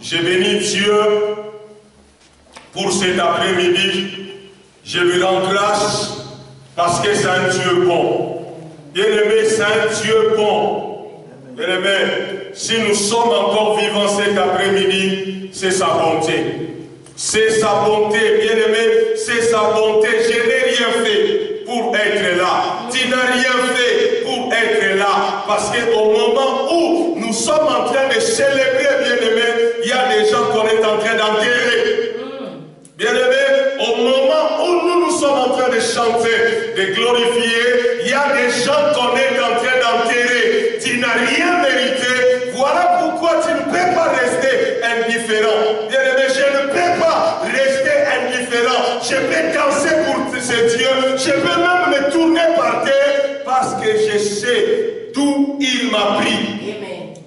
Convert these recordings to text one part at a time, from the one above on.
Je bénis Dieu pour cet après-midi. Je lui rends grâce parce que c'est un Dieu bon. Bien-aimé, c'est un Dieu bon. Bien-aimé, si nous sommes encore vivants cet après-midi, c'est sa bonté. C'est sa bonté, bien-aimé, c'est sa bonté. Je n'ai rien fait pour être là. Tu n'as rien fait pour être là. Parce qu'au moment où nous sommes en train de célébrer, bien-aimé, il y a des gens qu'on est en train d'enterrer. Bien-aimé, au moment où nous sommes en train de chanter, de glorifier, il y a des gens qu'on est en train d'enterrer. Tu n'as rien mérité. Voilà pourquoi tu ne peux pas rester indifférent. Bien-aimé, je ne peux pas rester indifférent. Je peux danser pour ce Dieu. Je peux même me tourner par terre parce que je sais d'où il m'a pris.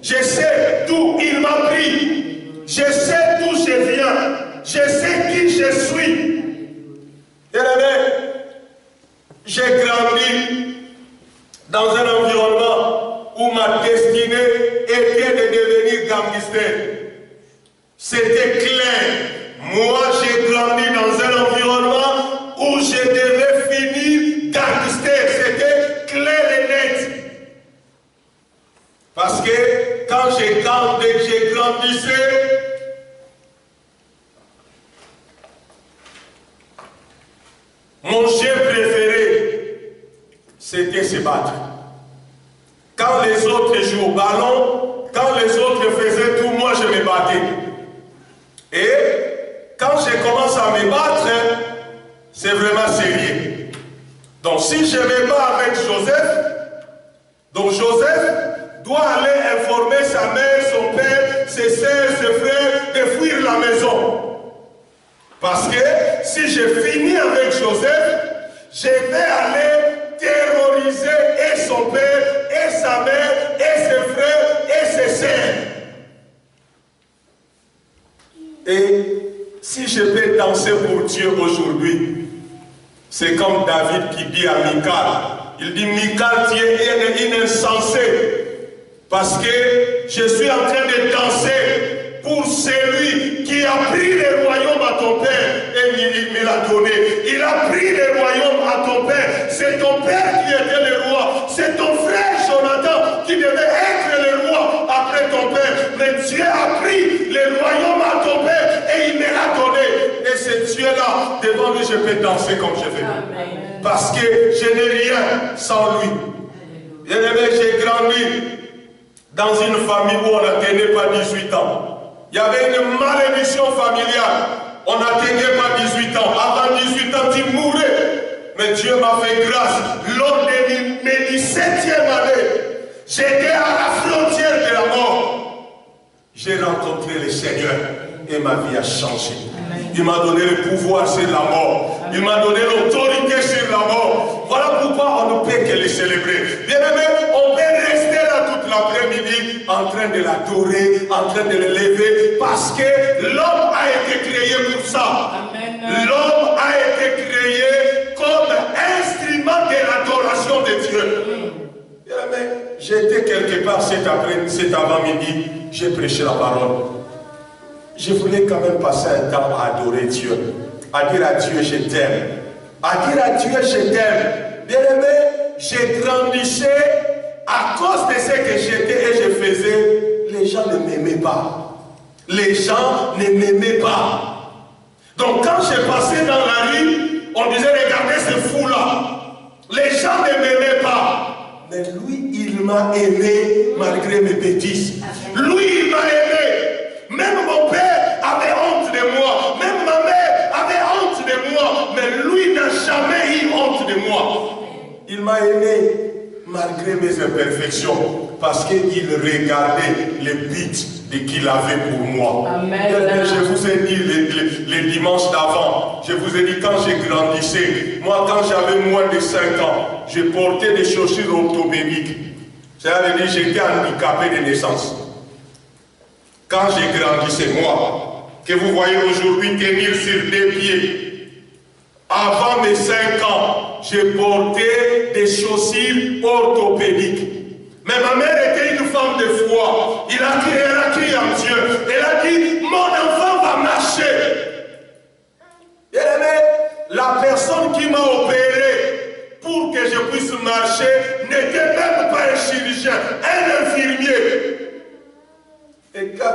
Je sais d'où il m'a pris. Je sais d'où je viens. Je sais qui je suis. Bien-aimé, j'ai grandi dans un environnement où ma destinée était de devenir gangster. C'était clair. Moi, j'ai grandi dans un environnement où je devais finir gangster. C'était clair et net. Parce que quand j'ai grandissé, mon jeu préféré, c'était se battre. Quand les autres jouaient au ballon, quand les autres faisaient tout, moi je me battais. Et quand je commence à me battre, c'est vraiment sérieux. Donc si je me bats avec Joseph, donc Joseph doit aller informer sa mère, son père, ses soeurs, ses frères de fuir la maison. Parce que si je finis avec Joseph, je vais aller terroriser et son père, et sa mère, et ses frères, et ses sœurs. Et si je vais danser pour Dieu aujourd'hui, c'est comme David qui dit à Michal. Il dit, Michal, tu es une insensée. Parce que je suis en train de danser pour celui qui a pris le royaume à ton père et il me l'a donné. Il a pris le royaume à ton père. C'est ton père qui était le roi. C'est ton frère Jonathan qui devait être le roi après ton père. Mais Dieu a pris le royaume à ton père et il me l'a donné. Et c'est Dieu-là, devant lui, je peux danser comme je veux. Parce que je n'ai rien sans lui. Bien-aimé, j'ai grandi dans une famille où on n'atteignait pas 18 ans. Il y avait une malédiction familiale. On n'atteignait pas 18 ans. Avant 18 ans, tu mourais. Mais Dieu m'a fait grâce. Lors de mes 17e année, j'étais à la frontière de la mort. J'ai rencontré le Seigneur et ma vie a changé. Il m'a donné le pouvoir sur la mort. Il m'a donné l'autorité sur la mort. Voilà pourquoi on ne peut que les célébrer. Bien aimé, on peut rester là toute l'après-midi en train de l'adorer, en train de le lever, parce que l'homme a été créé pour ça. L'homme a été créé comme instrument de l'adoration de Dieu. Bien aimé, j'étais quelque part cet avant-midi, j'ai prêché la parole. Je voulais quand même passer un temps à adorer Dieu, à dire à Dieu je t'aime, à dire à Dieu je t'aime. Bien aimé, j'ai grandissé à cause de ce que j'étais et je faisais. Les gens ne m'aimaient pas. Les gens ne m'aimaient pas. Donc quand j'ai passé dans la rue, on disait regardez ce fou là. Les gens ne m'aimaient pas. Mais lui, il m'a aimé malgré mes bêtises. Lui, il m'a aimé. Même mon père avait honte de moi. Même ma mère avait honte de moi. Mais lui n'a jamais eu honte de moi. Il m'a aimé malgré mes imperfections. Parce qu'il regardait le but qu'il avait pour moi. Amen. Je vous ai dit les dimanches d'avant. Je vous ai dit quand j'ai grandissé. Moi quand j'avais moins de 5 ans. Je portais des chaussures orthopédiques. C'est-à-dire j'étais handicapé de naissance. Quand j'ai grandi, c'est moi, que vous voyez aujourd'hui tenir sur 2 pieds. Avant mes 5 ans, j'ai porté des chaussures orthopédiques. Mais ma mère était une femme de foi. Elle a crié en Dieu. Elle a dit,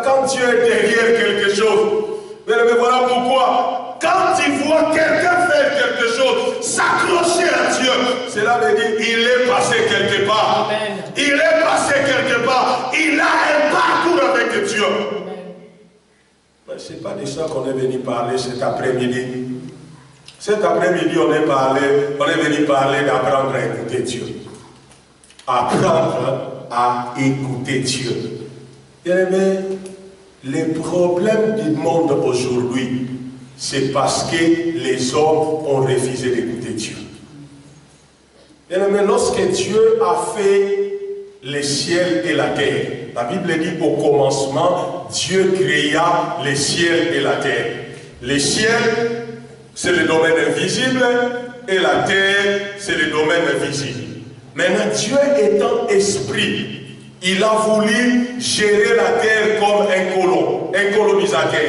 quand Dieu est derrière quelque chose, mais voilà pourquoi, quand tu vois quelqu'un faire quelque chose, s'accrocher à Dieu, cela veut dire il est passé quelque part. Amen. Il est passé quelque part. Il a un parcours avec Dieu. Ce n'est pas de ça qu'on est venu parler cet après-midi. Cet après-midi, on est venu parler d'apprendre à écouter Dieu. Apprendre à écouter Dieu. Bien-aimés, les problèmes du monde aujourd'hui, c'est parce que les hommes ont refusé d'écouter Dieu. Bien-aimés, lorsque Dieu a fait les ciels et la terre, la Bible dit au commencement, Dieu créa les ciels et la terre. Les ciels, c'est le domaine invisible, et la terre, c'est le domaine visible. Maintenant, Dieu étant esprit, il a voulu gérer la terre comme un colonisateur.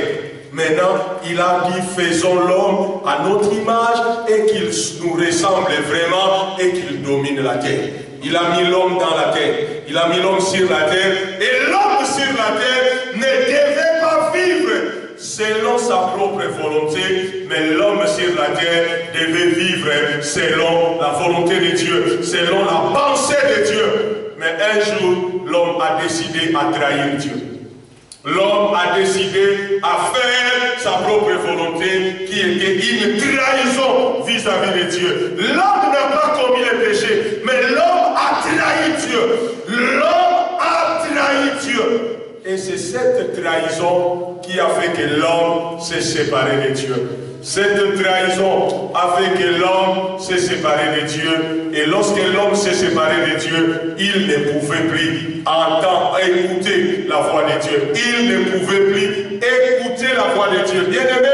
Maintenant, il a dit, faisons l'homme à notre image et qu'il nous ressemble vraiment et qu'il domine la terre. Il a mis l'homme dans la terre. Il a mis l'homme sur la terre. Et l'homme sur la terre ne devait pas vivre selon sa propre volonté, mais l'homme sur la terre devait vivre selon la volonté de Dieu, selon la pensée de Dieu. Mais un jour, l'homme a décidé à trahir Dieu. L'homme a décidé à faire sa propre volonté qui était une trahison vis-à-vis de Dieu. L'homme n'a pas commis le péché, mais l'homme a trahi Dieu. L'homme a trahi Dieu. Et c'est cette trahison qui a fait que l'homme s'est séparé de Dieu. Cette trahison a fait que l'homme s'est séparé de Dieu. Et lorsque l'homme s'est séparé de Dieu, il ne pouvait plus entendre, écouter la voix de Dieu. Il ne pouvait plus écouter la voix de Dieu. Bien-aimé,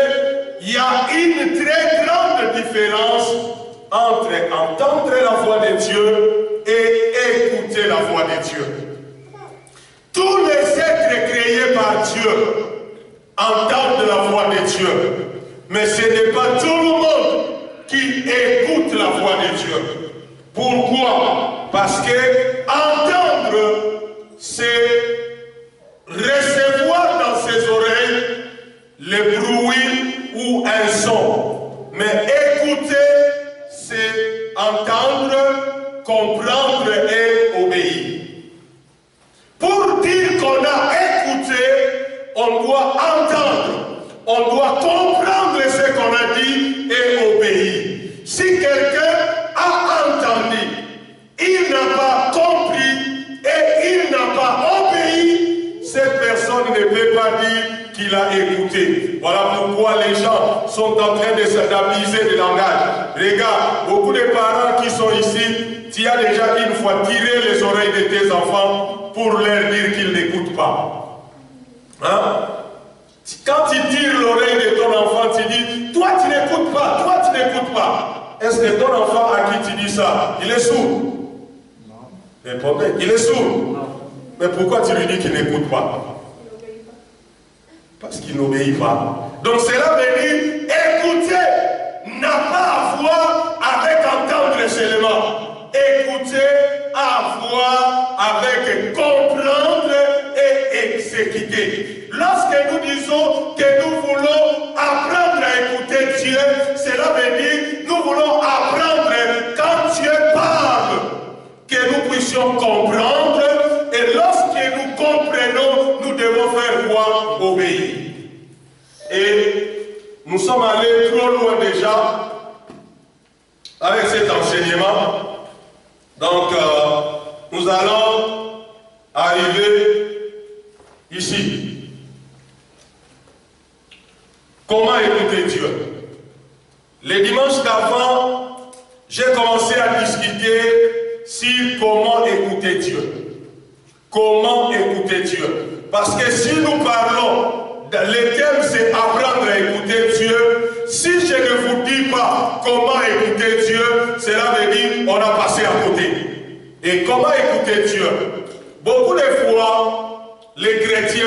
il y a une très grande différence entre entendre la voix de Dieu et écouter la voix de Dieu. Tous les êtres créés par Dieu entendent la voix de Dieu. Mais ce n'est pas tout le monde qui écoute la voix de Dieu. Pourquoi? Parce que entendre, c'est recevoir dans ses oreilles le bruit ou un son. Mais écouter, c'est entendre, comprendre et obéir. Pour dire qu'on a écouté, on doit entendre. On doit comprendre ce qu'on a dit et obéir. Si quelqu'un a entendu, il n'a pas compris et il n'a pas obéi, cette personne ne peut pas dire qu'il a écouté. Voilà pourquoi les gens sont en train de s'adapter le langage. Regarde, beaucoup de parents qui sont ici, tu as déjà une fois tiré les oreilles de tes enfants pour leur dire qu'ils n'écoutent pas. Hein? Quand tu tires l'oreille de ton enfant, tu dis, toi tu n'écoutes pas, toi tu n'écoutes pas. Est-ce que ton enfant à qui tu dis ça, il est sourd? Non. Répondez, il est sourd? Non. Mais pourquoi tu lui dis qu'il n'écoute pas? Parce qu'il n'obéit pas. Donc cela veut dire, écouter n'a pas à voir avec entendre seulement. Écouter a à voir avec comprendre et exécuter. Lorsque nous disons que nous voulons apprendre à écouter Dieu, cela veut dire nous voulons apprendre quand Dieu parle, que nous puissions comprendre, et lorsque nous comprenons, nous devons faire quoi? Obéir. Et nous sommes allés trop loin déjà avec cet enseignement. Donc, nous allons arriver ici. Comment écouter Dieu? Les dimanches d'avant, j'ai commencé à discuter sur comment écouter Dieu. Comment écouter Dieu? Parce que si nous parlons, le thème c'est apprendre à écouter Dieu. Si je ne vous dis pas comment écouter Dieu, cela veut dire on a passé à côté. Et comment écouter Dieu? Beaucoup de fois, les chrétiens,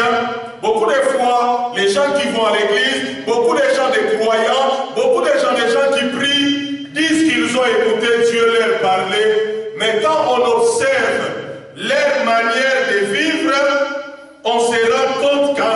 beaucoup de fois, les gens qui vont à l'église, beaucoup de gens des croyants, beaucoup de gens qui prient, disent qu'ils ont écouté Dieu leur parler, mais quand on observe leur manière de vivre, on se rend compte qu'en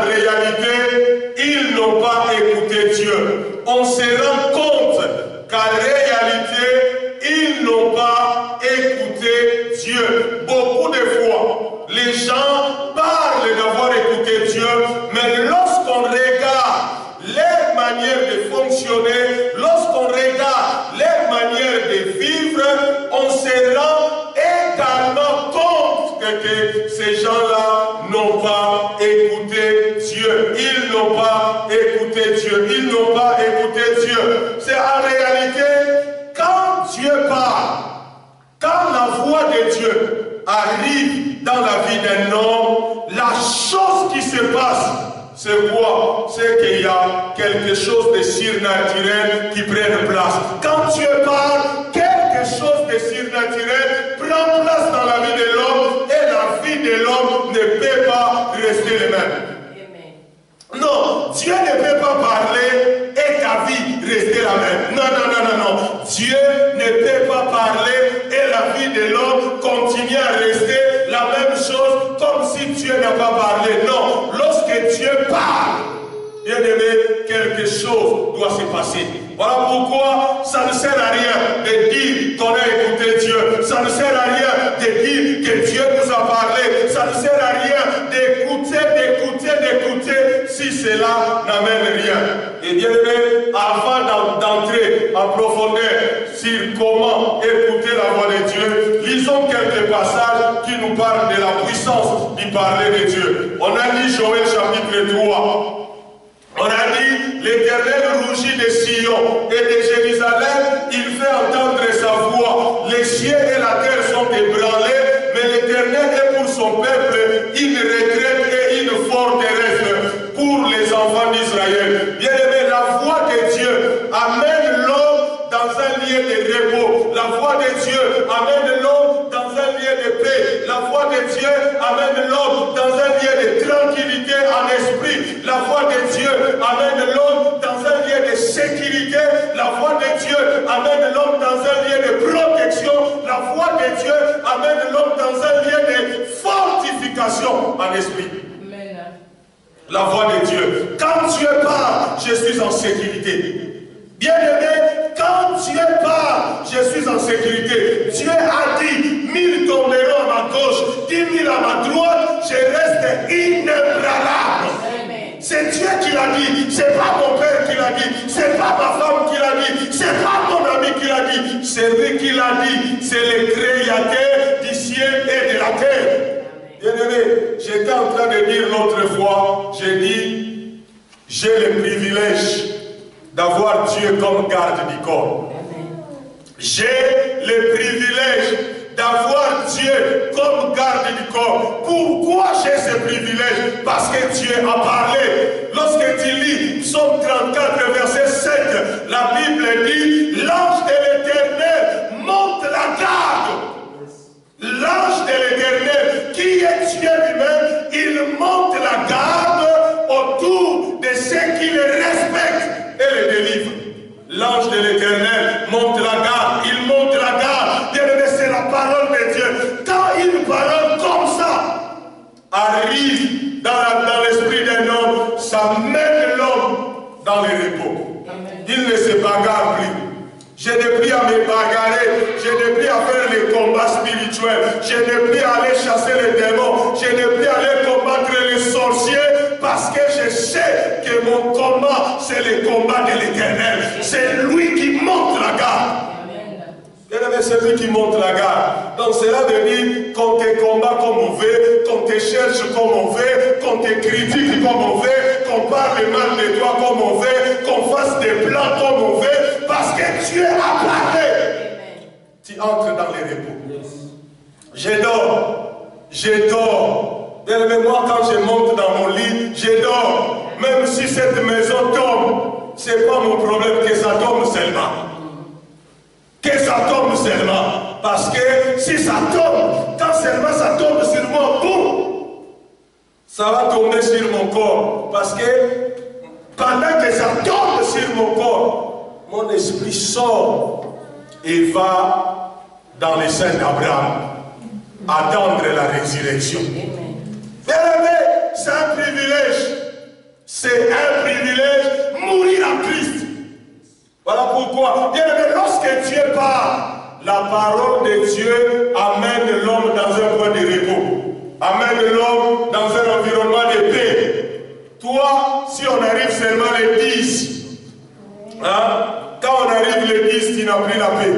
ils n'ont pas écouté Dieu. Ils n'ont pas écouté Dieu. C'est en réalité, quand Dieu parle, quand la voix de Dieu arrive dans la vie d'un homme, la chose qui se passe, c'est quoi? C'est qu'il y a quelque chose de surnaturel qui prenne place. Quand Dieu parle, quelque chose de surnaturel prend place dans la vie de l'homme et la vie de l'homme ne peut pas rester le même. Non, Dieu ne peut pas parler et ta vie rester la même. Non, non, non, non, non. Dieu ne peut pas parler et la vie de l'homme continue à rester la même chose comme si Dieu n'a pas parlé. Non, lorsque Dieu parle, bien aimé, quelque chose doit se passer. Voilà pourquoi ça ne sert à rien de dire qu'on a écouté Dieu. Ça ne sert à rien de dire que Dieu nous a parlé. Ça ne sert à rien d'écouter si cela n'amène rien. Et bien aimé, avant d'entrer en profondeur sur comment écouter la voix de Dieu, lisons quelques passages qui nous parlent de la puissance du parler de Dieu. On a dit Joël chapitre 3. On a dit, l'Éternel rougit de Sion et de Jérusalem, il fait entendre sa voix. Les cieux et la terre sont ébranlés, mais l'Éternel est pour son peuple une retraite et une forteresse pour les enfants d'Israël. Bien aimé, la voix de Dieu amène l'homme dans un lieu de repos. La voix de Dieu amène l'homme dans un lieu de paix. La voix de Dieu amène l'homme dans un lieu de tranquillité en esprit. La voix de Dieu amène l'homme dans un lieu de sécurité. La voix de Dieu amène l'homme dans un lieu de protection. La voix de Dieu amène l'homme dans un lieu de fortification en esprit. Amen. La voix de Dieu. Quand Dieu parle, je suis en sécurité. Bien aimé, quand Dieu parle, je suis en sécurité. Dieu a dit, 1000 tomberont à ma gauche, 10 000 à ma droite, je reste inébranlable. C'est Dieu qui l'a dit, c'est pas mon père qui l'a dit, c'est pas ma femme qui l'a dit, c'est pas mon ami qui l'a dit, c'est lui qui l'a dit, c'est le créateur du ciel et de la terre. Bien aimé, j'étais en train de dire l'autre fois, j'ai dit, j'ai le privilège d'avoir Dieu comme garde du corps. J'ai le privilège d'avoir Dieu comme garde du corps. Pourquoi j'ai ce privilège? Parce que Dieu a parlé. Lorsque tu lis Psaume 34, verset 7, la Bible dit, l'ange de l'Éternel monte la garde. L'ange de l'Éternel, qui est Dieu lui-même, il monte la garde autour de ceux qui le respectent et le délivrent. L'ange de l'Éternel monte la garde, il monte la garde. Bien aimé, c'est la parole de Dieu. Quand une parole comme ça arrive dans l'esprit d'un homme, ça mène l'homme dans le repos. Il ne se bagarre plus. Je n'ai plus à me bagarrer, je n'ai plus à faire les combats spirituels, je n'ai plus à aller chasser les démons, je n'ai plus à aller combattre les sorciers, parce que je sais que mon combat, c'est le combat de l'Éternel. C'est lui qui monte la garde. C'est lui qui monte la garde. Donc cela veut dire qu'on te combat comme on veut, qu'on te cherche comme on veut, qu'on te critique comme on veut, qu'on parle mal de toi comme on veut, qu'on fasse des plans comme on veut, parce que Dieu a parlé. Tu entres dans les repos. Je dors. Bien aimé, moi quand je monte dans mon lit, je dors. Même si cette maison tombe, ce n'est pas mon problème que ça tombe seulement. Que ça tombe seulement. Parce que si ça tombe, quand seulement ça tombe sur moi, boum, ça va tomber sur mon corps. Parce que pendant que ça tombe sur mon corps, mon esprit sort et va dans les seins d'Abraham, attendre la résurrection. Bien-aimé, c'est un privilège. C'est un privilège, mourir en Christ. Voilà pourquoi, bien aimé, lorsque Dieu parle, la parole de Dieu amène l'homme dans un point de repos, amène l'homme dans un environnement de paix. Toi, si on arrive seulement les 10, hein, quand on arrive les 10, tu n'as plus la paix.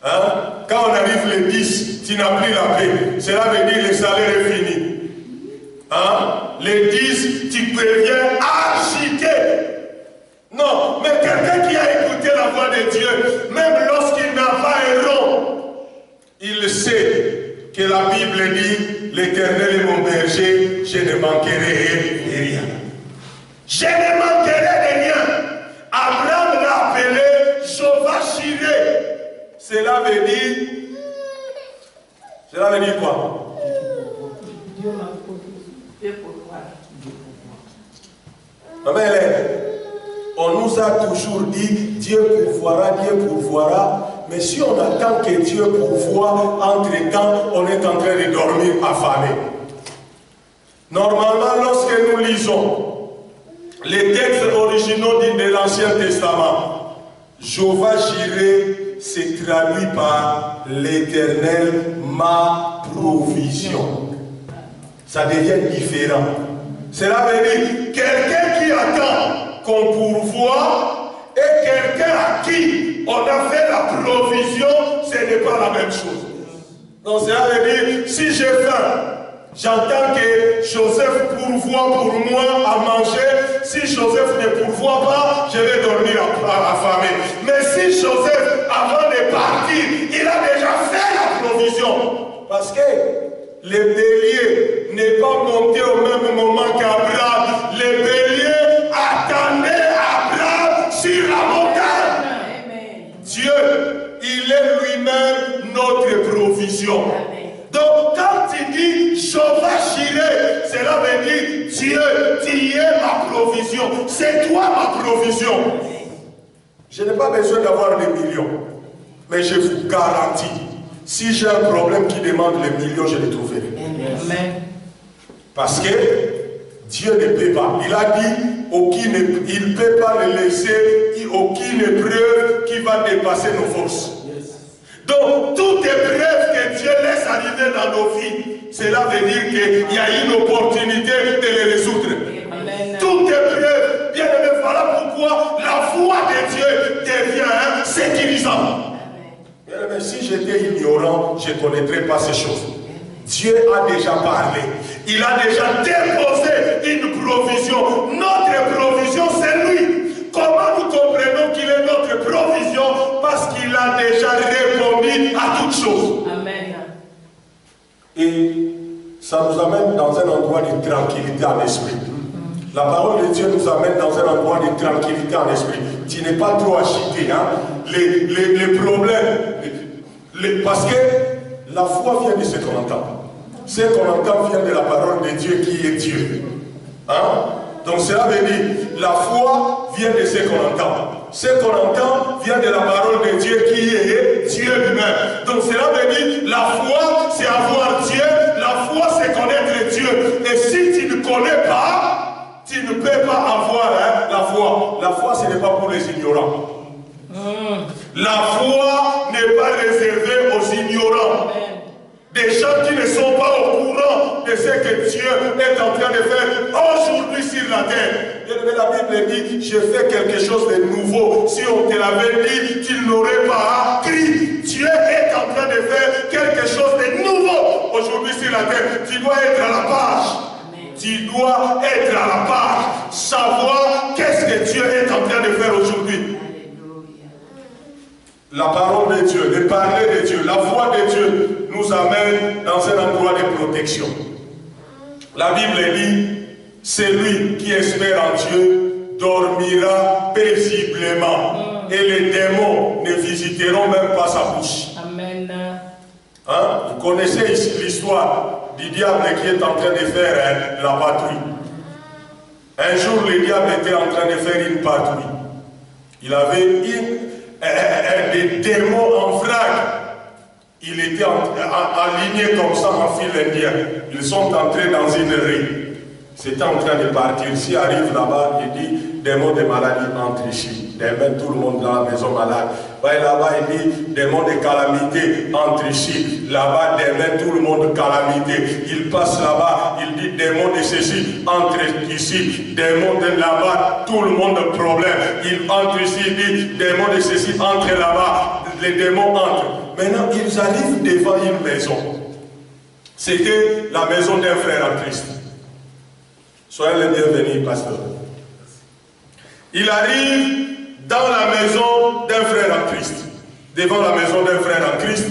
Hein? Quand on arrive les 10, tu n'as plus la paix. Cela veut dire que le salaire est fini. Hein? Les 10, tu préfères Dieu, même lorsqu'il n'a pas un rond, il sait que la Bible dit, l'Éternel est mon berger, je ne manquerai de rien. Je ne manquerai de rien. Abraham l'a appelé Jehovah Jireh. Cela veut dire quoi? On nous a toujours dit Dieu pourvoira, mais si on attend que Dieu pourvoie, entre-temps, on est en train de dormir affamé. Normalement, lorsque nous lisons les textes originaux de l'Ancien Testament, Jehovah Jireh se traduit par l'Éternel, ma provision. Ça devient différent. Cela veut dire quelqu'un qui attend qu'on pourvoie et quelqu'un à qui on a fait la provision, ce n'est pas la même chose. Donc cela veut dire, si j'ai faim, j'entends que Joseph pourvoit pour moi à manger. Si Joseph ne pourvoit pas, je vais dormir affamé. Mais si Joseph, avant de partir, il a déjà fait la provision. Parce que le bélier n'est pas monté au même moment qu'Abraham. Le bélier attendait Abraham sur la montagne. Dieu, il est lui-même notre provision. Donc, quand il dit Jehovah Jireh, cela veut dire Dieu, tu es ma provision. C'est toi ma provision. Je n'ai pas besoin d'avoir des millions, mais je vous garantis, si j'ai un problème qui demande les millions, je les trouverai. Amen. Parce que Dieu ne peut pas. Il a dit, il ne peut pas le laisser, aucune épreuve qui va dépasser nos forces. Donc, toute épreuve que Dieu laisse arriver dans nos vies, cela veut dire qu'il y a une opportunité de les résoudre. Amen. Toute épreuve, bien aimé, voilà pourquoi la foi de Dieu devient sécurisante. Bien aimé, si j'étais ignorant, je ne connaîtrais pas ces choses. Dieu a déjà parlé. Il a déjà déposé une provision. Notre provision, c'est lui. Comment nous comprenons qu'il est notre provision? Parce qu'il a déjà répondu à toutes choses. Amen. Et ça nous amène dans un endroit de tranquillité en esprit. La parole de Dieu nous amène dans un endroit de tranquillité en esprit. Tu n'es pas trop agité. Hein? Les problèmes. Parce que la foi vient de ce qu'on entend. Ce qu'on entend vient de la parole de Dieu qui est Dieu. Hein? Donc cela veut dire, la foi vient de ce qu'on entend. Ce qu'on entend vient de la parole de Dieu qui est Dieu lui-même. Donc cela veut dire, la foi c'est avoir Dieu, la foi c'est connaître Dieu. Et si tu ne connais pas, tu ne peux pas avoir la foi. La foi ce n'est pas pour les ignorants. La foi n'est pas réservée aux ignorants. Des gens qui ne sont pas au courant de ce que Dieu est en train de faire aujourd'hui sur la terre. La Bible dit, je fais quelque chose de nouveau. Si on te l'avait dit, tu n'aurais pas cru. Dieu est en train de faire quelque chose de nouveau aujourd'hui sur la terre. Tu dois être à la page. Tu dois être à la page. Savoir qu'est-ce que Dieu est en train de faire aujourd'hui. La parole de Dieu, le parler de Dieu, la foi de Dieu nous amène dans un endroit de protection. La Bible dit, celui qui espère en Dieu dormira paisiblement et les démons ne visiteront même pas sa bouche. Amen. Hein? Vous connaissez ici l'histoire du diable qui est en train de faire la patrouille. Un jour, le diable était en train de faire une patrouille. Il avait des démons en vrac. Il était aligné comme ça en file indien. Ils sont entrés dans une rue. C'était en train de partir. S'il arrive là-bas, il dit, démons de maladie entre ici. Demain, tout le monde dans la maison malade. Là-bas, il dit, démons de calamité entre ici. Là-bas, demain, tout le monde calamité. Il passe là-bas, il dit, démons de ceci entre ici. Démons de là-bas, tout le monde problème. Il entre ici, il dit, démons de ceci entre là-bas. Les démons entrent. Maintenant, ils arrivent devant une maison. C'était la maison d'un frère en Christ. Soyez les bienvenus, pasteur. Il arrive dans la maison d'un frère en Christ, devant la maison d'un frère en Christ,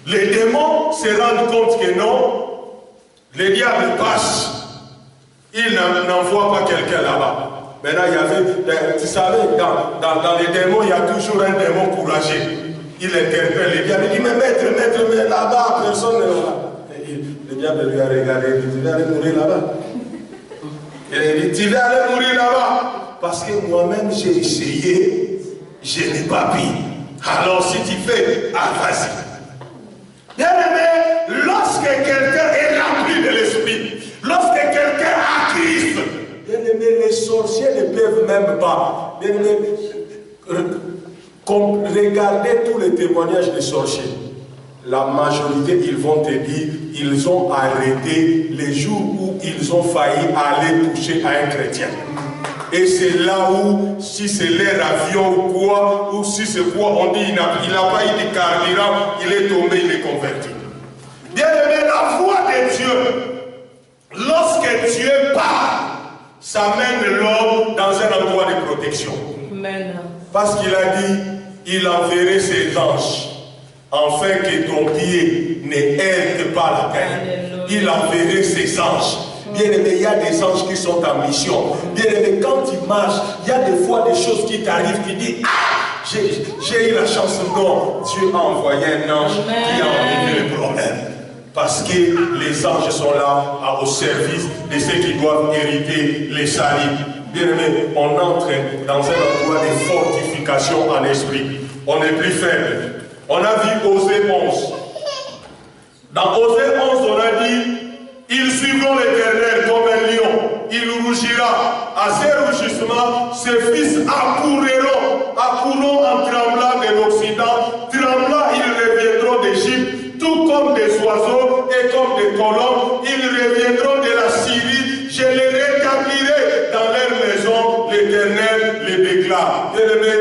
les démons se rendent compte que non, le diable passe, il n'envoie pas quelqu'un là-bas. Maintenant, il y avait, tu savais, dans les démons, il y a toujours un démon courageux. Il interpelle le diable, il dit, mais maître, mais là-bas, personne n'est là. Le diable lui a regardé, il dit, tu vas aller mourir là-bas. Il dit, tu vas aller mourir là-bas. Parce que moi-même, j'ai essayé, je n'ai pas pu. Alors, si tu fais, vas-y. Bien aimé, lorsque quelqu'un est rempli de l'esprit, lorsque quelqu'un a Christ, bien aimé, les sorciers ne peuvent même pas. Bien aimé, regardez tous les témoignages des sorciers. La majorité, ils vont te dire, ils ont arrêté les jours où ils ont failli aller toucher à un chrétien. Et c'est là où, si c'est leur avion ou quoi, ou si c'est quoi, on dit il n'a pas eu de carburant, il est tombé, il est converti. Bien aimé, la voix de Dieu, lorsque Dieu parle, ça mène l'homme dans un endroit de protection. Amen. Parce qu'il a dit, il enverrait ses anges, afin que ton pied ne heurte pas la terre. Il enverrait ses anges. Bien aimé, il y a des anges qui sont en mission. Bien aimé, quand tu marches, il y a des fois des choses qui t'arrivent, tu dis, ah, j'ai eu la chance. Non, Dieu a envoyé un ange qui a enlevé le problème. Parce que les anges sont là au service de ceux qui doivent hériter les salis. Bien aimé, on entre dans un endroit de fortification en esprit. On est plus faible. On a vu Osée 11. Dans Osée 11, on a dit, ils suivront l'Éternel comme un lion. Il rougira. À ses rugissements, ses fils accourront en tremblant de l'Occident. Tremblant, ils reviendront d'Égypte, tout comme des oiseaux et comme des colombes. Ils reviendront de la Syrie. Je les rétablirai dans leur maison. L'Éternel les déclare. Bien-aimé,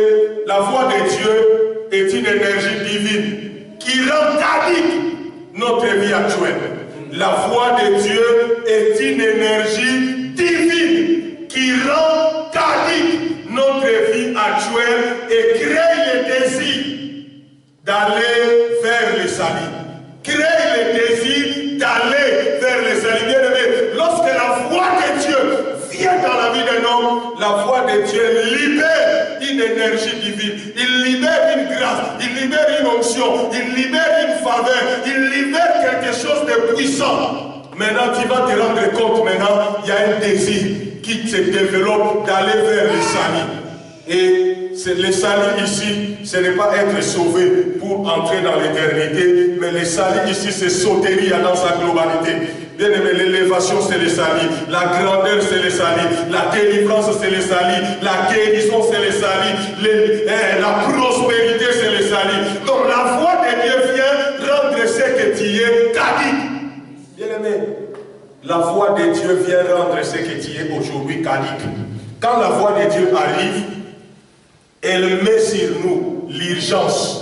la voix de Dieu est une énergie divine qui rend caduque notre vie actuelle. La voix de Dieu est une énergie divine qui rend caduque notre vie actuelle et crée le désir d'aller vers le salut. Crée le désir d'aller vers le salut. Bien aimé, lorsque la voix de Dieu vient dans la vie d'un homme, la voix de Dieu libère une énergie divine, il libère une grâce, il libère une onction, il libère une faveur, il libère quelque chose de puissant. Maintenant, tu vas te rendre compte, maintenant, il y a un désir qui se développe d'aller vers le salut. Et le salut ici, ce n'est pas être sauvé pour entrer dans l'éternité, mais le salut ici, c'est sotéria dans sa globalité. Bien aimé, l'élévation, c'est le salut. La grandeur, c'est le salut. La délivrance, c'est le salut. La guérison, c'est le salut. La prospérité, c'est le salut. Donc la voix de Dieu vient rendre ce que tu es caduque. Bien aimé, la voix de Dieu vient rendre ce que tu es aujourd'hui caduque. Quand la voix de Dieu arrive, elle met sur nous l'urgence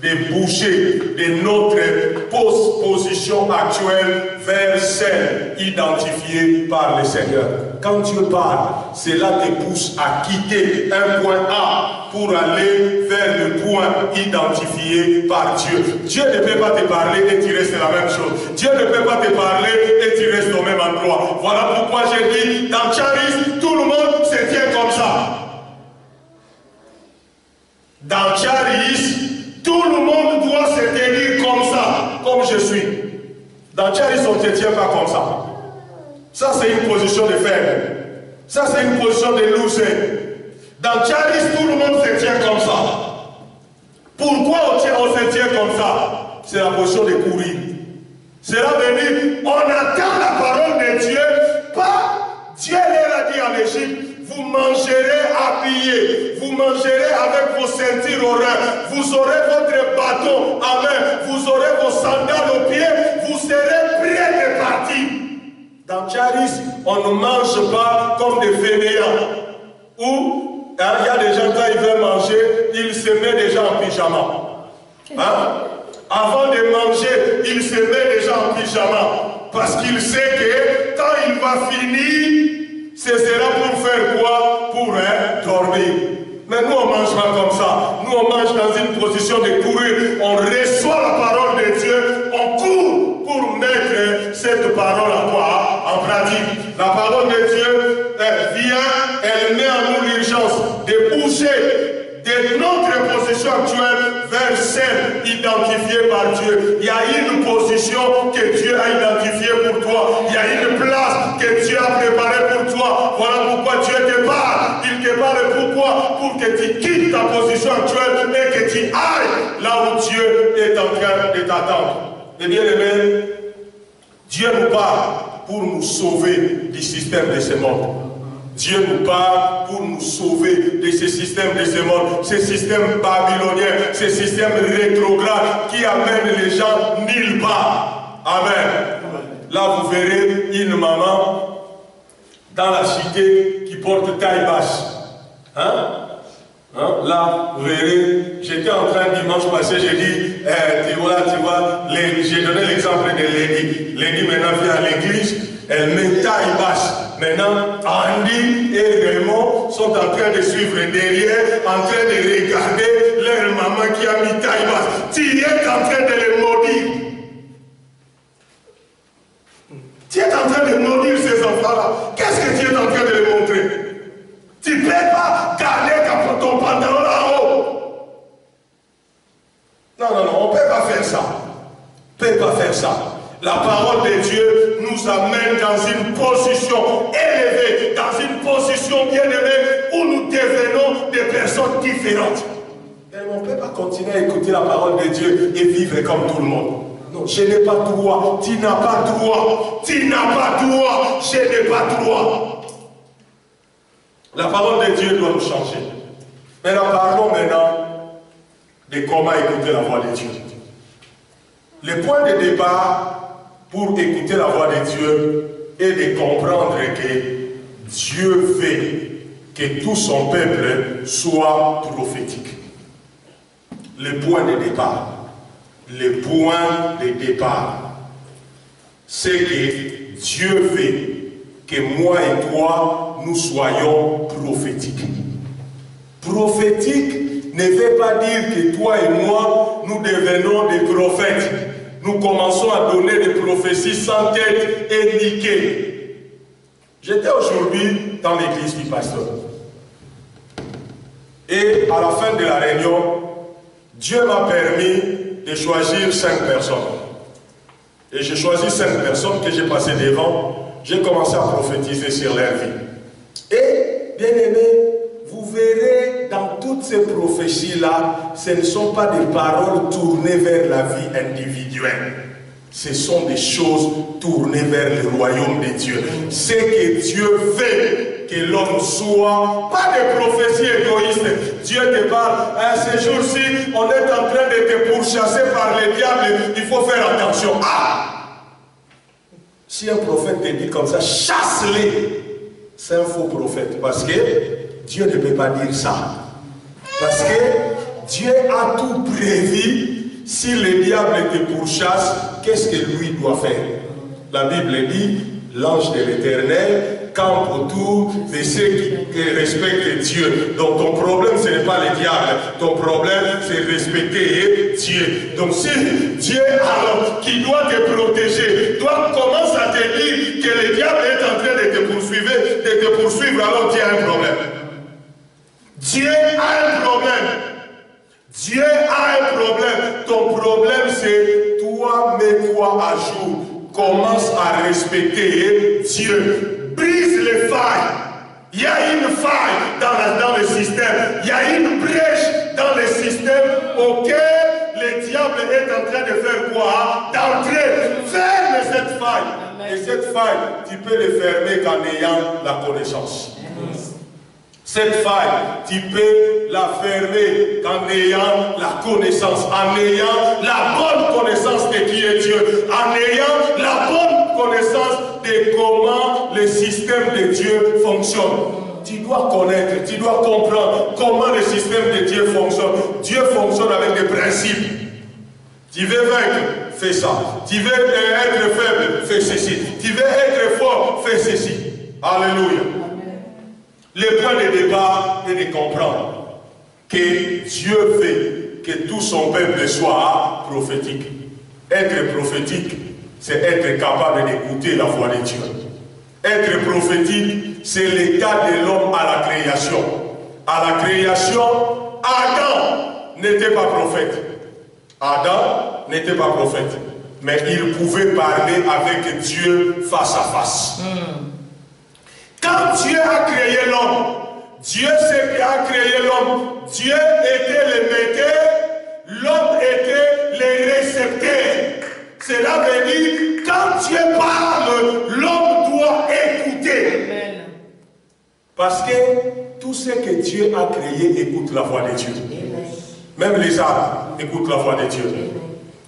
de bouger de notre position actuelle vers celle identifiée par le Seigneur. Quand Dieu parle, cela te pousse à quitter un point A pour aller vers le point identifié par Dieu. Dieu ne peut pas te parler et tu restes la même chose. Dieu ne peut pas te parler et tu restes au même endroit. Voilà pourquoi j'ai dit, dans Charis, tout le monde se tient comme ça. Dans Charis, tout le monde doit se tenir comme ça, comme je suis. Dans Charis, on ne se tient pas comme ça. Ça, c'est une position de faible. Ça, c'est une position de loser. Dans Charis, tout le monde se tient comme ça. Pourquoi on se tient comme ça? C'est la position de courir. Cela veut dire, on attend la parole de Dieu, pas Dieu leur a dit en Égypte, vous mangerez habillés, vous mangerez avec vos ceintures aux reins, vous aurez votre bâton à main, vous aurez vos sandales aux pieds, vous serez prêts de partir. Dans Charis, on ne mange pas comme des fainéants. Où il y a des gens, quand ils veulent manger, ils se mettent déjà en pyjama. Hein? Avant de manger, il se met déjà en pyjama. Parce qu'il sait que quand il va finir, ce sera pour faire quoi? Pour dormir. Mais nous, on ne mange une position de courir, on reçoit la parole de Dieu, on court pour mettre cette parole en quoi? En pratique. La parole de Dieu vient, elle met en nous l'urgence de bouger de notre position actuelle vers celle identifiée par Dieu. Il y a une position que Dieu a identifiée pour toi. Il y a une place que Dieu a préparée pour toi. Voilà pourquoi Dieu te parle. Il te parle pourquoi? Pour que tu quittes ta position actuelle et que tu ailles là où Dieu est en train de t'attendre. Et bien aimé, Dieu nous parle pour nous sauver du système de ce monde. Dieu nous parle pour nous sauver de ce système de ce monde, ce système babylonien, ce système rétrograde qui amène les gens nulle part. Amen. Là, vous verrez une maman dans la cité qui porte taille basse. Là, vous verrez, j'étais en train dimanche passé, j'ai dit, tu vois, j'ai donné l'exemple de Lady. Lady maintenant vient à l'église, elle met taille basse. Maintenant, Andy et Raymond sont en train de suivre derrière, en train de regarder leur maman qui a mis taille basse. Tu es en train de les maudire. Tu es en train de maudire ces enfants-là. Qu'est-ce que tu es en train de les montrer? Tu ne peux pas garder ton pantalon là-haut. Non, on ne peut pas faire ça. On ne peut pas faire ça. La parole de Dieu nous amène dans une position élevée, dans une position bien aimée, où nous devenons des personnes différentes. Mais on ne peut pas continuer à écouter la parole de Dieu et vivre comme tout le monde. Non, je n'ai pas droit, tu n'as pas droit, tu n'as pas droit, je n'ai pas droit. La parole de Dieu doit nous changer. Mais nous parlons maintenant de comment écouter la voix de Dieu. Le point de départ pour écouter la voix de Dieu est de comprendre que Dieu veut que tout son peuple soit prophétique. Le point de départ. Le point de départ. C'est que Dieu veut que moi et toi, nous soyons prophétiques. Prophétique ne veut pas dire que toi et moi, nous devenons des prophètes. Nous commençons à donner des prophéties sans tête et niquées. J'étais aujourd'hui dans l'église du pasteur. Et à la fin de la réunion, Dieu m'a permis de choisir 5 personnes. Et j'ai choisi 5 personnes que j'ai passées devant. J'ai commencé à prophétiser sur leur vie. Et, bien aimé, vous verrez dans toutes ces prophéties-là, ce ne sont pas des paroles tournées vers la vie individuelle. Ce sont des choses tournées vers le royaume de Dieu. C'est que Dieu veut que l'homme soit, pas des prophéties égoïstes. Dieu te parle, ces jours-ci, on est en train de te pourchasser par les diables, il faut faire attention. Si un prophète te dit comme ça, chasse-les. C'est un faux prophète. Parce que Dieu ne peut pas dire ça. Parce que Dieu a tout prévu. Si le diable te pourchasse, qu'est-ce que lui doit faire? La Bible dit, l'ange de l'Éternel campe autour de ceux qui respectent Dieu. Donc ton problème, ce n'est pas le diable. Ton problème, c'est respecter Dieu. Donc si Dieu, alors, qui doit te protéger, commence à te dire que le diable est en train de te poursuivre, alors tu as un problème. Dieu a un problème. Dieu a un problème. Ton problème, c'est toi, mets-toi à jour. Commence à respecter Dieu. Brise les failles. Il y a une faille dans le système. Il y a une brèche dans le système auquel le diable est en train de faire quoi? D'entrer. Ferme cette faille. Et cette faille, tu peux le fermer qu'en ayant la connaissance. Cette faille, tu peux la fermer qu'en ayant la connaissance, en ayant la bonne connaissance de qui est Dieu, en ayant la bonne connaissance de comment le système de Dieu fonctionne. Tu dois connaître, tu dois comprendre comment le système de Dieu fonctionne. Dieu fonctionne avec des principes. Tu veux vaincre, fais ça. Tu veux être faible, fais ceci. Tu veux être fort, fais ceci. Alléluia. Le point de départ est de comprendre que Dieu veut que tout son peuple soit prophétique. Être prophétique, c'est être capable d'écouter la voix de Dieu. Être prophétique, c'est l'état de l'homme à la création. À la création, Adam n'était pas prophète. Adam n'était pas prophète. Mais il pouvait parler avec Dieu face à face. Quand Dieu a créé l'homme, Dieu c'est qui a créé l'homme. Dieu était le metteur, l'homme était le récepteur. Cela veut dire, quand Dieu parle, l'homme doit écouter. Amen. Parce que tout ce que Dieu a créé écoute la voix de Dieu. Amen. Même les arbres écoutent la voix de Dieu. Amen.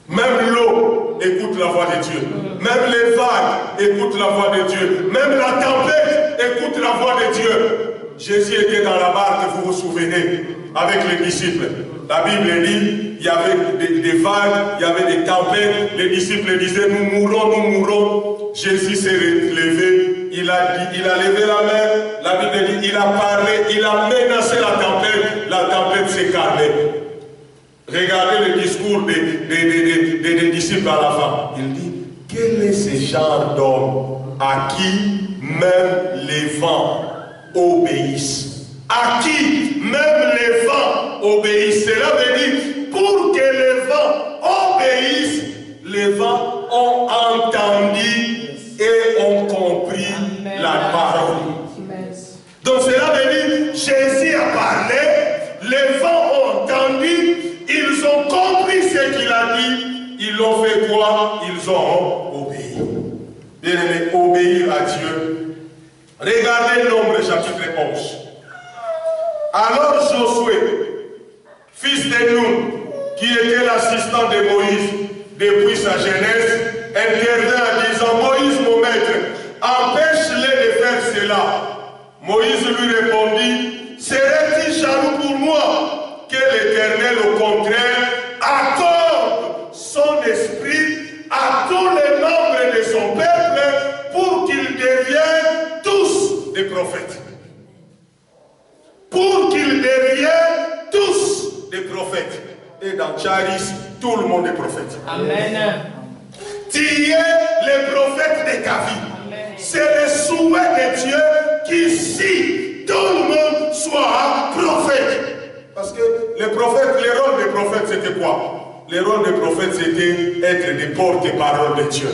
Même l'eau écoute la voix de Dieu. Même les vagues écoutent la voix de Dieu. Même la tempête écoute la voix de Dieu. Jésus était dans la barque, vous vous souvenez, avec les disciples. La Bible dit, il y avait des vagues, il y avait des tempêtes. Les disciples disaient, nous mourrons, nous mourrons. Jésus s'est levé, il a levé la main. La Bible dit, il a parlé, il a menacé la tempête s'est calmée. Regardez le discours des disciples à la fin. Il dit, quel est ce genre d'homme à qui même les vents obéissent? À qui même les vents obéissent? Cela veut dire, pour que les vents obéissent, les vents ont entendu et ont compris la parole. Donc cela veut dire, Jésus a parlé, les vents ont entendu, ils ont compris ce qu'il a dit, ils l'ont fait quoi? Ils ont obéi. Bien aimé, obéir à Dieu. Regardez Nombre chapitre 11. Alors Josué, fils de Nun, qui était l'assistant de Moïse depuis sa jeunesse, intervint en disant, Moïse mon maître, empêche-les de faire cela. Moïse lui répondit, serait-il jaloux pour moi que l'Éternel au contraire accorde son esprit à tous les membres de son peuple pour qu'ils deviennent tous des prophètes? Pour qu'ils deviennent tous des prophètes. Et dans Charis, tout le monde est prophète. Amen. Tu es le prophète de ta vie. C'est le souhait de Dieu qu'ici, tout le monde soit prophète. Parce que les prophètes, le rôle des prophètes, c'était quoi? Le rôle des prophètes, c'était être des porte-parole de Dieu.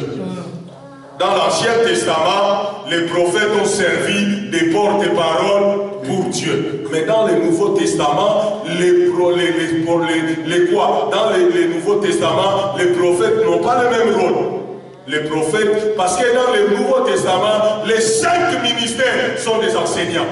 Dans l'Ancien Testament, les prophètes ont servi des porte-parole pour Dieu. Mais dans le Nouveau Testament, dans le Nouveau Testament, les prophètes n'ont pas le même rôle. Les prophètes, parce que dans le Nouveau Testament, les 5 ministères sont des enseignants.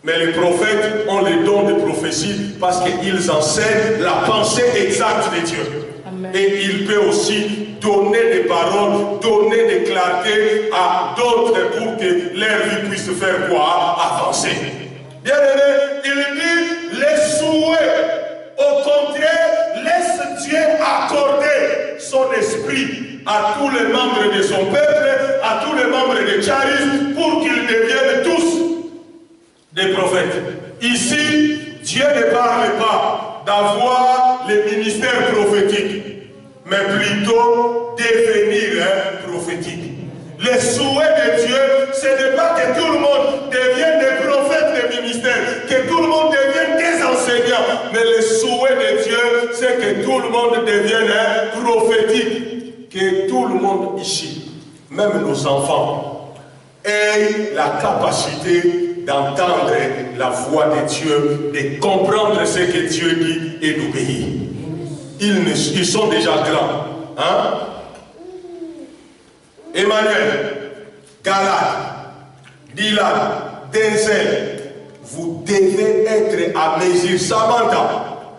Mais les prophètes ont le don de prophétie parce qu'ils enseignent la pensée exacte de Dieu. Amen. Et il peut aussi donner des paroles, donner des clartés à d'autres pour que leur vie puisse faire quoi? Avancer. Bien aimé, il dit les souhaits. Au contraire, laisse Dieu accorder son esprit à tous les membres de son peuple, à tous les membres de Charis, pour qu'ils deviennent tous des prophètes. Ici, Dieu ne parle pas d'avoir les ministères prophétiques, mais plutôt devenir prophétique. Le souhait de Dieu, ce n'est pas que tout le monde devienne des prophètes des ministères, que tout le monde devienne des enseignants, mais le souhait de Dieu, c'est que tout le monde devienne prophétique, que tout le monde ici, même nos enfants, aient la capacité d'entendre la voix de Dieu, de comprendre ce que Dieu dit et d'obéir. Ils sont déjà grands. Hein? Emmanuel, Galad, Dylan, Denzel, vous devez être à mesure, Samantha,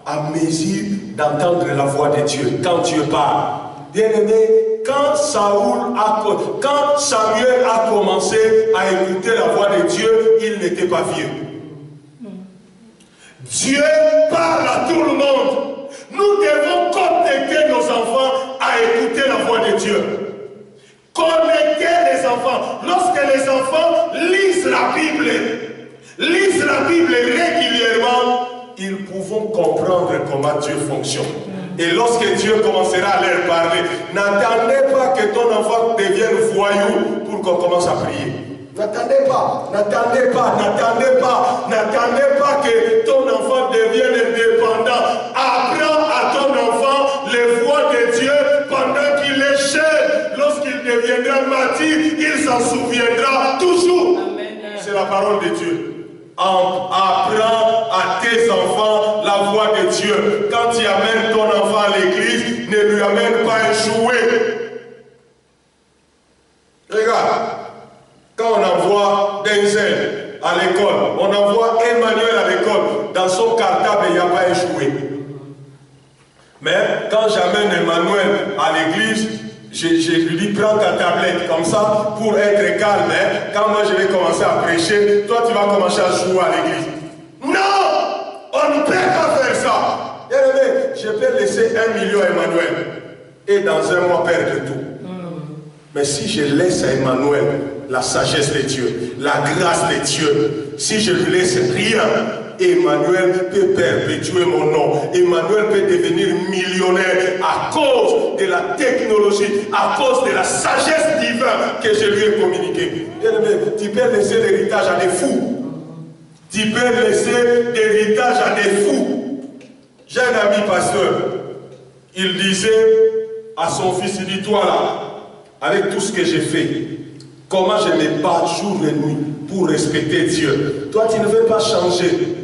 à mesure d'entendre la voix de Dieu quand Dieu parle. Bien-aimé, quand Samuel a commencé à écouter la voix de Dieu, il n'était pas vieux. Dieu parle à tout le monde. Nous devons connecter nos enfants à écouter la voix de Dieu. Connecter les enfants. Lorsque les enfants lisent la Bible régulièrement, ils pourront comprendre comment Dieu fonctionne. Et lorsque Dieu commencera à leur parler, n'attendez pas que ton enfant devienne voyou pour qu'on commence à prier. N'attendez pas, n'attendez pas, n'attendez pas, n'attendez pas que ton enfant devienne indépendant. Apprends à ton enfant les voies de Dieu pendant qu'il est jeune. Lorsqu'il deviendra mature, il s'en souviendra toujours. C'est la parole de Dieu. Apprends à tes enfants la voix de Dieu. Quand tu amènes ton enfant à l'église, ne lui amène pas un jouet. Regarde, quand on envoie Denzel à l'école, on envoie Emmanuel à l'école, dans son cartable, il n'y a pas un jouet. Mais quand j'amène Emmanuel à l'église, je lui dis, prends ta tablette comme ça pour être calme. Quand moi je vais commencer à prêcher, toi tu vas commencer à jouer à l'église. Non! On ne peut pas faire ça. Bien-aimé, je peux laisser 1 million à Emmanuel et dans un mois perdre tout. Mais si je laisse à Emmanuel la sagesse de Dieu, la grâce de Dieu, si je lui laisse rien, Emmanuel peut perpétuer mon nom. Emmanuel peut devenir millionnaire à cause de la technologie, à cause de la sagesse divine que je lui ai communiquée. Tu peux laisser l'héritage à des fous. Tu peux laisser l'héritage à des fous. J'ai un ami pasteur. Il disait à son fils, il dit, toi là, avec tout ce que j'ai fait, comment je me bats jour et nuit pour respecter Dieu. Toi, tu ne veux pas changer.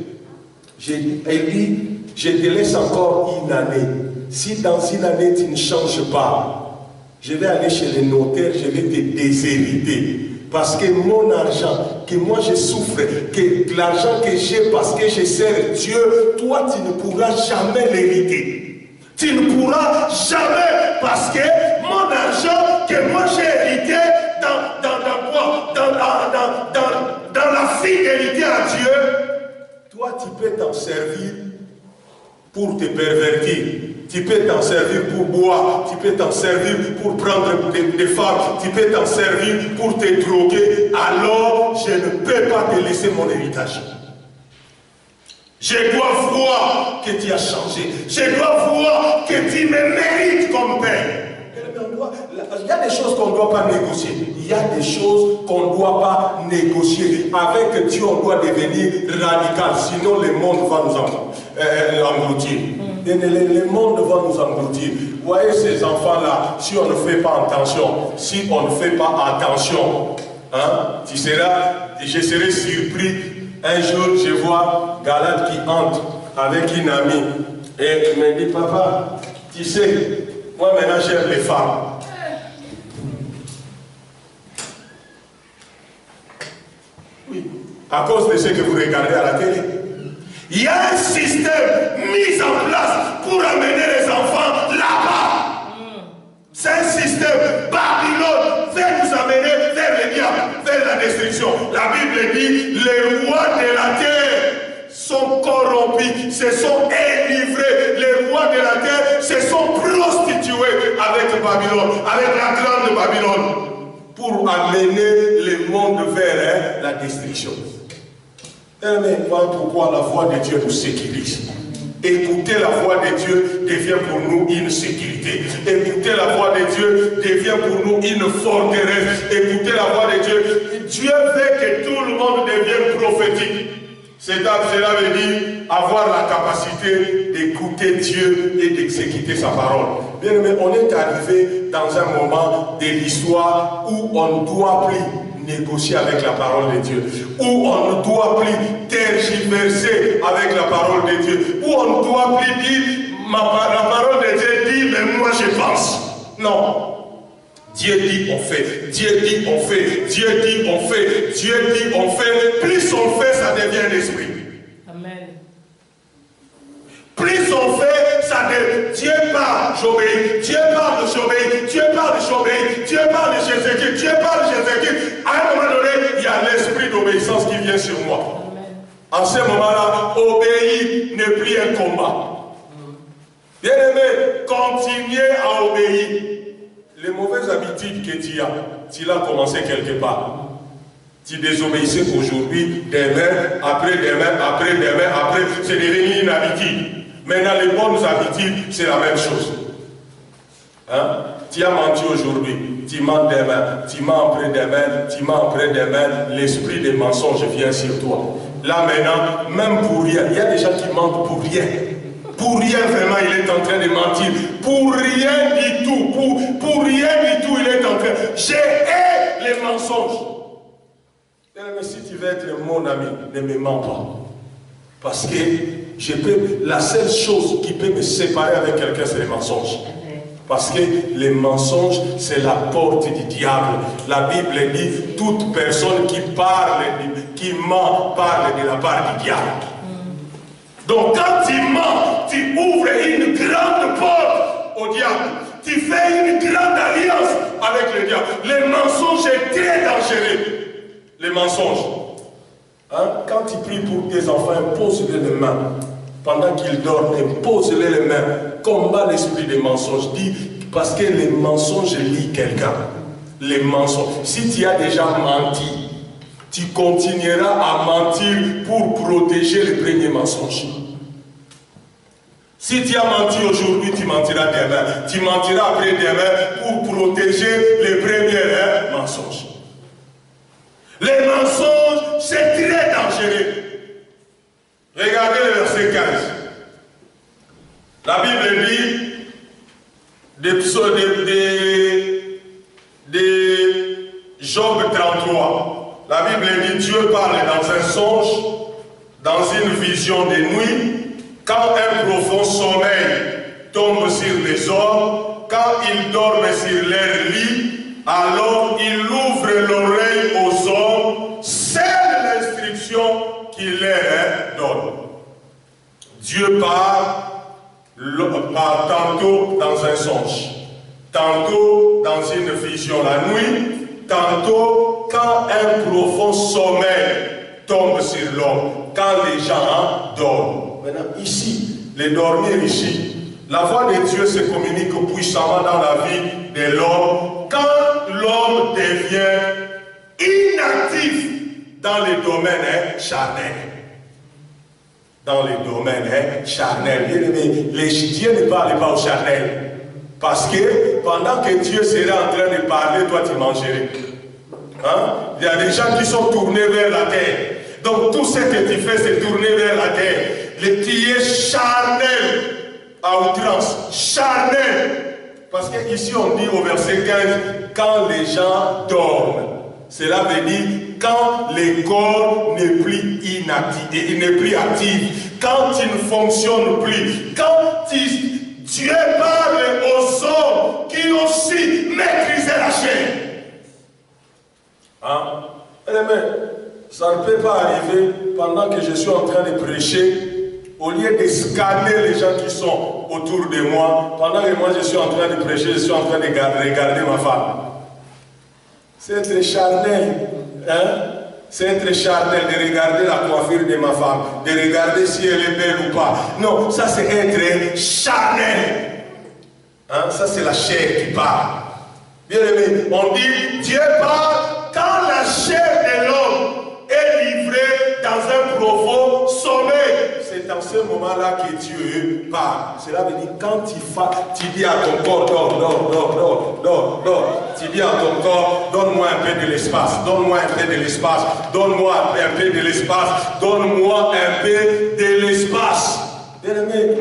Elle dit, je te laisse encore une année. Si dans une année tu ne changes pas, je vais aller chez le notaire, je vais te déshériter. Parce que mon argent, que moi je souffre, que l'argent que j'ai parce que je sers Dieu, toi tu ne pourras jamais l'hériter. Tu ne pourras jamais, parce que mon argent que moi j'ai hérité dans la fidélité à Dieu, toi, tu peux t'en servir pour te pervertir. Tu peux t'en servir pour boire. Tu peux t'en servir pour prendre des femmes. Tu peux t'en servir pour te droguer. Alors, je ne peux pas te laisser mon héritage. Je dois voir que tu as changé. Je dois voir que tu me mérites comme père. Il y a des choses qu'on ne doit pas négocier. Il y a des choses qu'on ne doit pas négocier. Avec Dieu, on doit devenir radical. Sinon, le monde va nous engloutir. Le monde va nous engloutir. Vous voyez ces enfants-là, si on ne fait pas attention, si on ne fait pas attention, hein, je serai surpris. Un jour, je vois Galate qui entre avec une amie. Et il me dit, papa, tu sais, moi maintenant j'aime les femmes. Oui, à cause de ce que vous regardez à la télé. Il y a un système mis en place pour amener les enfants là-bas. C'est un système. Babylone veut nous amener vers le diable, vers la destruction. La Bible dit, les rois de la terre sont corrompus, se sont délivrés. Les rois de la terre se sont prostitués avec Babylone, avec la grande Babylone, pour amener le monde vers la destruction. Mais voilà pourquoi la voix de Dieu nous sécurise. Écouter la voix de Dieu devient pour nous une sécurité. Écouter la voix de Dieu devient pour nous une forteresse. Écouter la voix de Dieu. Dieu veut que tout le monde devienne prophétique. Cela veut dire avoir la capacité d'écouter Dieu et d'exécuter sa parole. Bien aimé, on est arrivé dans un moment de l'histoire où on ne doit plus négocier avec la parole de Dieu, où on ne doit plus tergiverser avec la parole de Dieu, où on ne doit plus dire la parole de Dieu dit mais moi je pense. Non. Dieu dit on fait, Dieu dit on fait, Dieu dit on fait, Dieu dit on fait. Plus on fait, ça devient l'esprit. Amen. Plus on fait, ça devient Dieu parle, j'obéis, Dieu parle, j'obéis, Dieu parle, j'obéis, Dieu parle, j'exécute, Dieu parle, j'exécute. À un moment donné, il y a l'esprit d'obéissance qui vient sur moi. Amen. En ce moment-là, obéir n'est plus un combat. Bien aimé, continuez à obéir. Les mauvaises habitudes que tu as commencé quelque part. Tu désobéissais aujourd'hui, demain, après, c'est devenu une habitude. Maintenant, les bonnes habitudes, c'est la même chose. Hein? Tu as menti aujourd'hui, tu mens demain, tu mens après-demain, tu mens après-demain, l'esprit des mensonges vient sur toi. Là maintenant, même pour rien, il y a des gens qui mentent pour rien. Pour rien vraiment, il est en train de mentir. Pour rien du tout, pour rien du tout, il est en train. J'ai les mensonges. Mais si tu veux être mon ami, ne me mens pas. Parce que la seule chose qui peut me séparer avec quelqu'un, c'est les mensonges. Parce que les mensonges, c'est la porte du diable. La Bible dit, toute personne qui ment, parle de la part du diable. Donc quand tu mens, tu ouvres une grande porte au diable. Tu fais une grande alliance avec le diable. Les mensonges sont très dangereux. Les mensonges. Hein? Quand tu pries pour tes enfants, impose-les les mains. Pendant qu'ils dorment, impose-les les mains. Combat l'esprit des mensonges. Dis, parce que les mensonges lient quelqu'un. Les mensonges. Si tu as déjà menti, tu continueras à mentir pour protéger les premiers mensonges. Si tu as menti aujourd'hui, tu mentiras demain. Tu mentiras après-demain pour protéger les premiers mensonges. Les mensonges, c'est très dangereux. Regardez le verset 15. La Bible dit de Job 33. La Bible dit Dieu parle dans un songe, dans une vision de nuit, quand un profond sommeil tombe sur les hommes, quand ils dorment sur leur lit, alors il ouvre l'oreille aux hommes, c'est l'instruction qu'il leur donne. Dieu parle tantôt dans un songe, tantôt dans une vision la nuit, tantôt quand un profond sommeil tombe sur l'homme, quand les gens dorment. Maintenant, ici, les dormir ici, la voix de Dieu se communique puissamment dans la vie de l'homme quand l'homme devient inactif dans les domaines charnels. Dans les domaines charnels. Dieu ne parle pas au charnel. Parce que pendant que Dieu serait en train de parler, toi tu mangerais. Hein? Il y a des gens qui sont tournés vers la terre. Donc tout ce que tu fais, c'est tourner vers la terre. Tu es charnel à outrance. Charnel. Parce qu'ici on dit au verset 15, quand les gens dorment. Cela veut dire quand le corps n'est plus inactif, il n'est plus actif, quand il ne fonctionne plus, quand Dieu parle aux hommes qui aussi maîtrisent la chair. Hein? Mais ça ne peut pas arriver pendant que je suis en train de prêcher. Au lieu de scanner les gens qui sont autour de moi, pendant que moi je suis en train de prêcher, je suis en train de regarder ma femme. C'est être charnel, hein? C'est être charnel de regarder la coiffure de ma femme, de regarder si elle est belle ou pas. Non, ça c'est être charnel. Hein? Ça c'est la chair qui parle. Bien aimé, on dit Dieu parle quand la chair de l'homme est livrée dans un profond sommeil. C'est dans ce moment-là que Dieu parle. Cela veut dire quand tu dis à ton corps, dors. Tu dis à ton corps, donne-moi un peu de l'espace, donne-moi un peu de l'espace, donne-moi un peu de l'espace, donne-moi un peu de l'espace. Bien-aimé,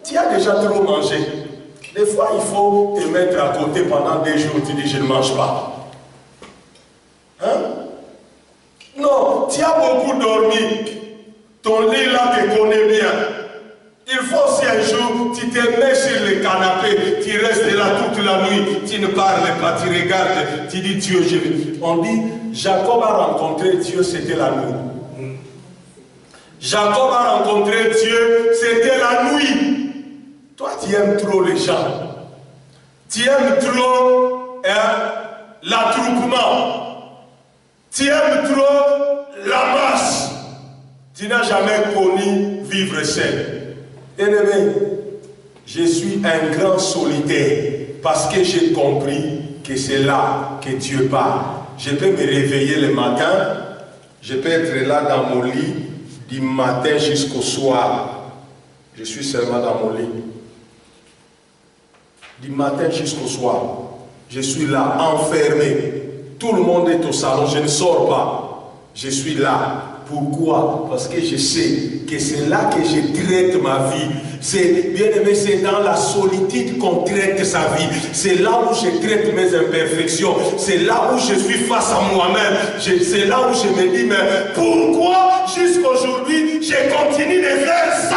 tu as déjà trop mangé. Des fois, il faut te mettre à côté pendant 2 jours, tu dis je ne mange pas. Hein? Non, tu as beaucoup dormi. Ton lit là te connaît bien. Il faut si un jour tu te mets sur le canapé, tu restes là toute la nuit, tu ne parles pas, tu regardes, tu dis Dieu, je vais. On dit, Jacob a rencontré Dieu, c'était la nuit. Jacob a rencontré Dieu, c'était la nuit. Toi, tu aimes trop les gens. Tu aimes trop l'attroupement. Tu aimes trop la masse. Tu n'as jamais connu vivre seul. Bien-aimé, je suis un grand solitaire parce que j'ai compris que c'est là que Dieu parle. Je peux me réveiller le matin, je peux être là dans mon lit du matin jusqu'au soir. Je suis seulement dans mon lit. Du matin jusqu'au soir. Je suis là, enfermé. Tout le monde est au salon, je ne sors pas. Je suis là. Pourquoi? Parce que je sais que c'est là que je traite ma vie. C'est, bien aimé, c'est dans la solitude qu'on traite sa vie. C'est là où je traite mes imperfections. C'est là où je suis face à moi-même. C'est là où je me dis, mais pourquoi jusqu'aujourd'hui je continue de faire ça?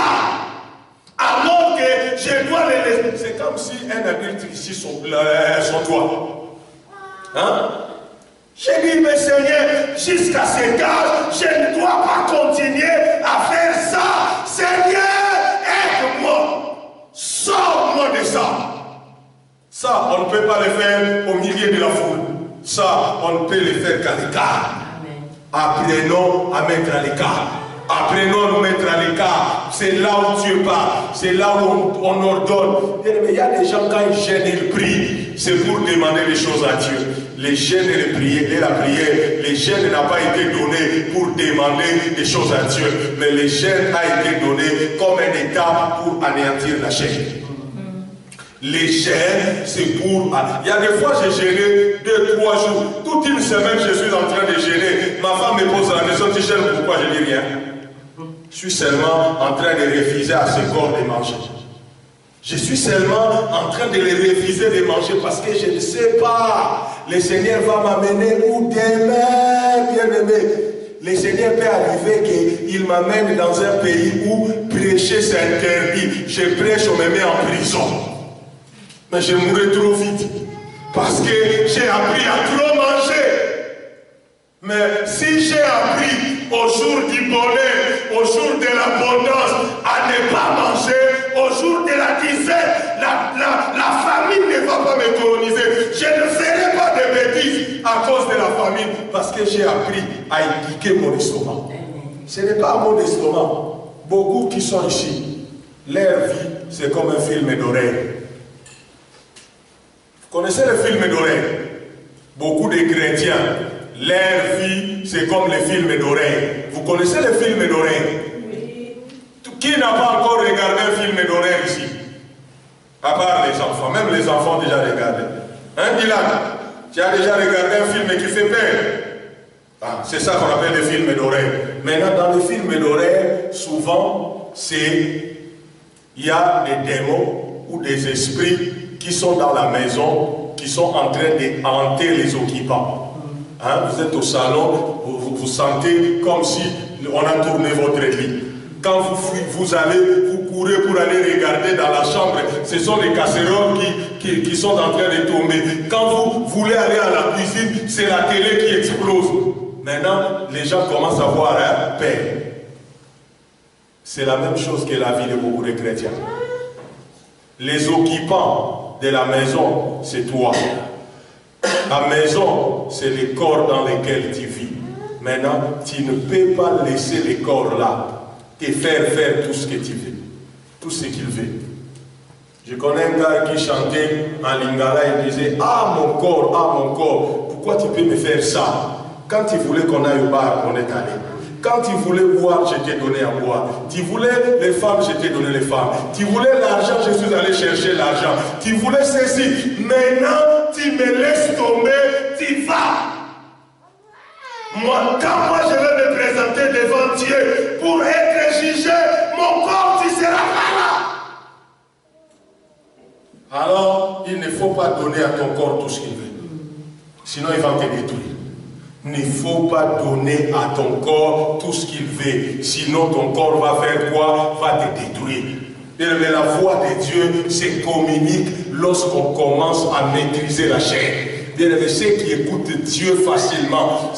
Alors que je dois les laisser. C'est comme si un adulte ici son doigt. Hein? J'ai dit, mais Seigneur, jusqu'à cet âge, je ne dois pas continuer à faire ça. Seigneur, aide-moi. Sors-moi de ça. Ça, on ne peut pas le faire au milieu de la foule. Ça, on ne peut le faire qu'à l'écart. Apprenons à mettre à l'écart. Apprenons à nous mettre à l'écart. C'est là où Dieu parle. C'est là où on ordonne. Mais il y a des gens, quand ils gênent, ils prient. C'est pour demander des choses à Dieu. Les gênes et la prière, les gênes n'a pas été donné pour demander des choses à Dieu. Mais les gênes a été donné comme un état pour anéantir la chair. Les gênes, c'est pour... Il y a des fois, j'ai gêné 2-3 jours. Toute une semaine, je suis en train de gêner. Ma femme me pose la question, tu gênes pourquoi? Je dis rien. Je suis seulement en train de refuser à ce corps de manger. Je suis seulement en train de les refuser de manger parce que je ne sais pas. Le Seigneur va m'amener où demain, bien-aimé. Le Seigneur peut arriver qu'il m'amène dans un pays où prêcher c'est interdit. Je prêche, on me met en prison. Mais je mourrai trop vite. Parce que j'ai appris à trop manger. Mais si j'ai appris au jour du bonheur, au jour de l'abondance, à ne pas manger, au jour de la disette, la famine ne va pas me coloniser. Je ne ferai pas de bêtises à cause de la famine parce que j'ai appris à éduquer mon estomac. Ce n'est pas mon estomac. Beaucoup qui sont ici, leur vie, c'est comme un film d'horreur. Vous connaissez le film d'horreur? Beaucoup de chrétiens, leur vie, c'est comme les films d'horreur. Vous connaissez les films d'horreur? Qui n'a pas encore regardé un film d'horreur ici? À part les enfants, même les enfants ont déjà regardé. Hein, Dylan? Tu as déjà regardé un film qui fait peur? Ah, c'est ça qu'on appelle des films d'horreur. Maintenant, dans les films d'horreur, souvent, il y a des démons ou des esprits qui sont dans la maison, qui sont en train de hanter les occupants. Hein, vous êtes au salon, vous sentez comme si on a tourné votre lit. Quand vous allez, vous courez pour aller regarder dans la chambre, ce sont les casseroles qui sont en train de tomber. Quand vous voulez aller à la cuisine, c'est la télé qui explose. Maintenant, les gens commencent à avoir peur. C'est la même chose que la vie de beaucoup de chrétiens. Les occupants de la maison, c'est toi. La maison, c'est le corps dans lequel tu vis. Maintenant, tu ne peux pas laisser le corps là te faire tout ce que tu veux, tout ce qu'il veut. Je connais un gars qui chantait en lingala et disait « Ah mon corps, pourquoi tu peux me faire ça? Quand tu voulais qu'on aille au bar, on est allé. Quand tu voulais boire, je t'ai donné à boire. Tu voulais les femmes, je t'ai donné les femmes. Tu voulais l'argent, je suis allé chercher l'argent. Tu voulais ceci. Maintenant, tu me laisses tomber, tu vas. Moi, quand moi je vais me présenter devant Dieu pour être jugé, mon corps, tu seras là. Alors, il ne faut pas donner à ton corps tout ce qu'il veut. Sinon, il va te détruire. Il ne faut pas donner à ton corps tout ce qu'il veut. Sinon, ton corps va faire quoi? Va te détruire. Mais la voix de Dieu se communique lorsqu'on commence à maîtriser la chair. Bien-aimé, ceux qui écoutent Dieu facilement,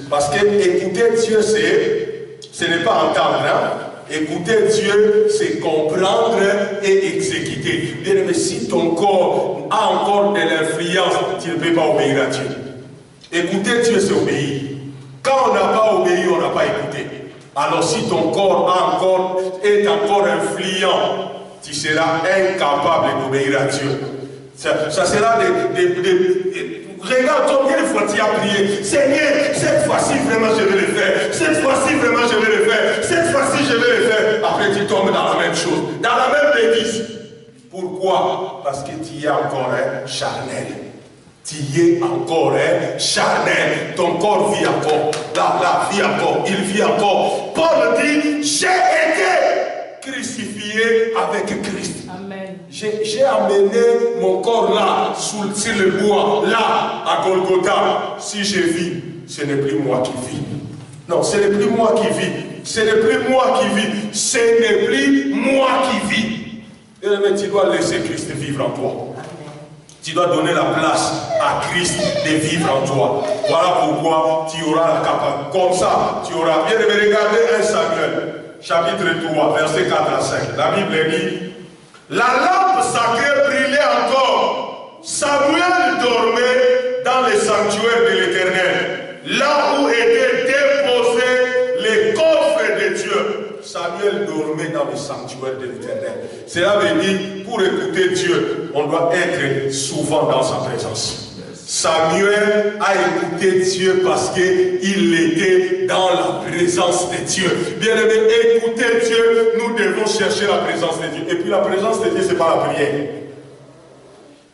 parce que écouter Dieu, ce n'est pas entendre. Hein? Écouter Dieu, c'est comprendre et exécuter. Bien-aimé, si ton corps a encore de l'influence, tu ne peux pas obéir à Dieu. Écouter Dieu, c'est obéir. Quand on n'a pas obéi, on n'a pas écouté. Alors si ton corps est encore influent, tu seras incapable d'obéir à Dieu. Ça sera Regarde combien de fois tu as prié. Seigneur, cette fois-ci vraiment je vais le faire. Cette fois-ci vraiment je vais le faire. Cette fois-ci je vais le faire. Après tu tombes dans la même chose. Dans la même bêtise. Pourquoi? Parce que tu es encore charnel. Tu es encore charnel. Ton corps vit encore. Là, vit encore. Il vit encore. Paul dit, j'ai été crucifié avec Christ. Amen. J'ai amené mon corps là, sur le bois, là, à Golgotha. Si je vis, ce n'est plus moi qui vis. Non, ce n'est plus moi qui vis. Ce n'est plus moi qui vis. Ce n'est plus moi qui vis. Mais tu dois laisser Christ vivre en toi. Tu dois donner la place à Christ de vivre en toi. Voilà pourquoi tu auras la capacité. Comme ça, tu auras. Bien aimé, regardez 1 Samuel, chapitre 3, verset 4 à 5. La Bible dit, la lampe sacrée brillait encore. Samuel dormait dans le sanctuaire de l'Éternel, là où étaient déposés les coffres de Dieu. Samuel dormait dans le sanctuaire de l'Éternel. Cela veut dire, pour écouter Dieu, on doit être souvent dans sa présence. Samuel a écouté Dieu parce qu'il était dans la présence de Dieu. Bien aimé, écouter Dieu, nous devons chercher la présence de Dieu. Et puis la présence de Dieu, ce n'est pas la prière.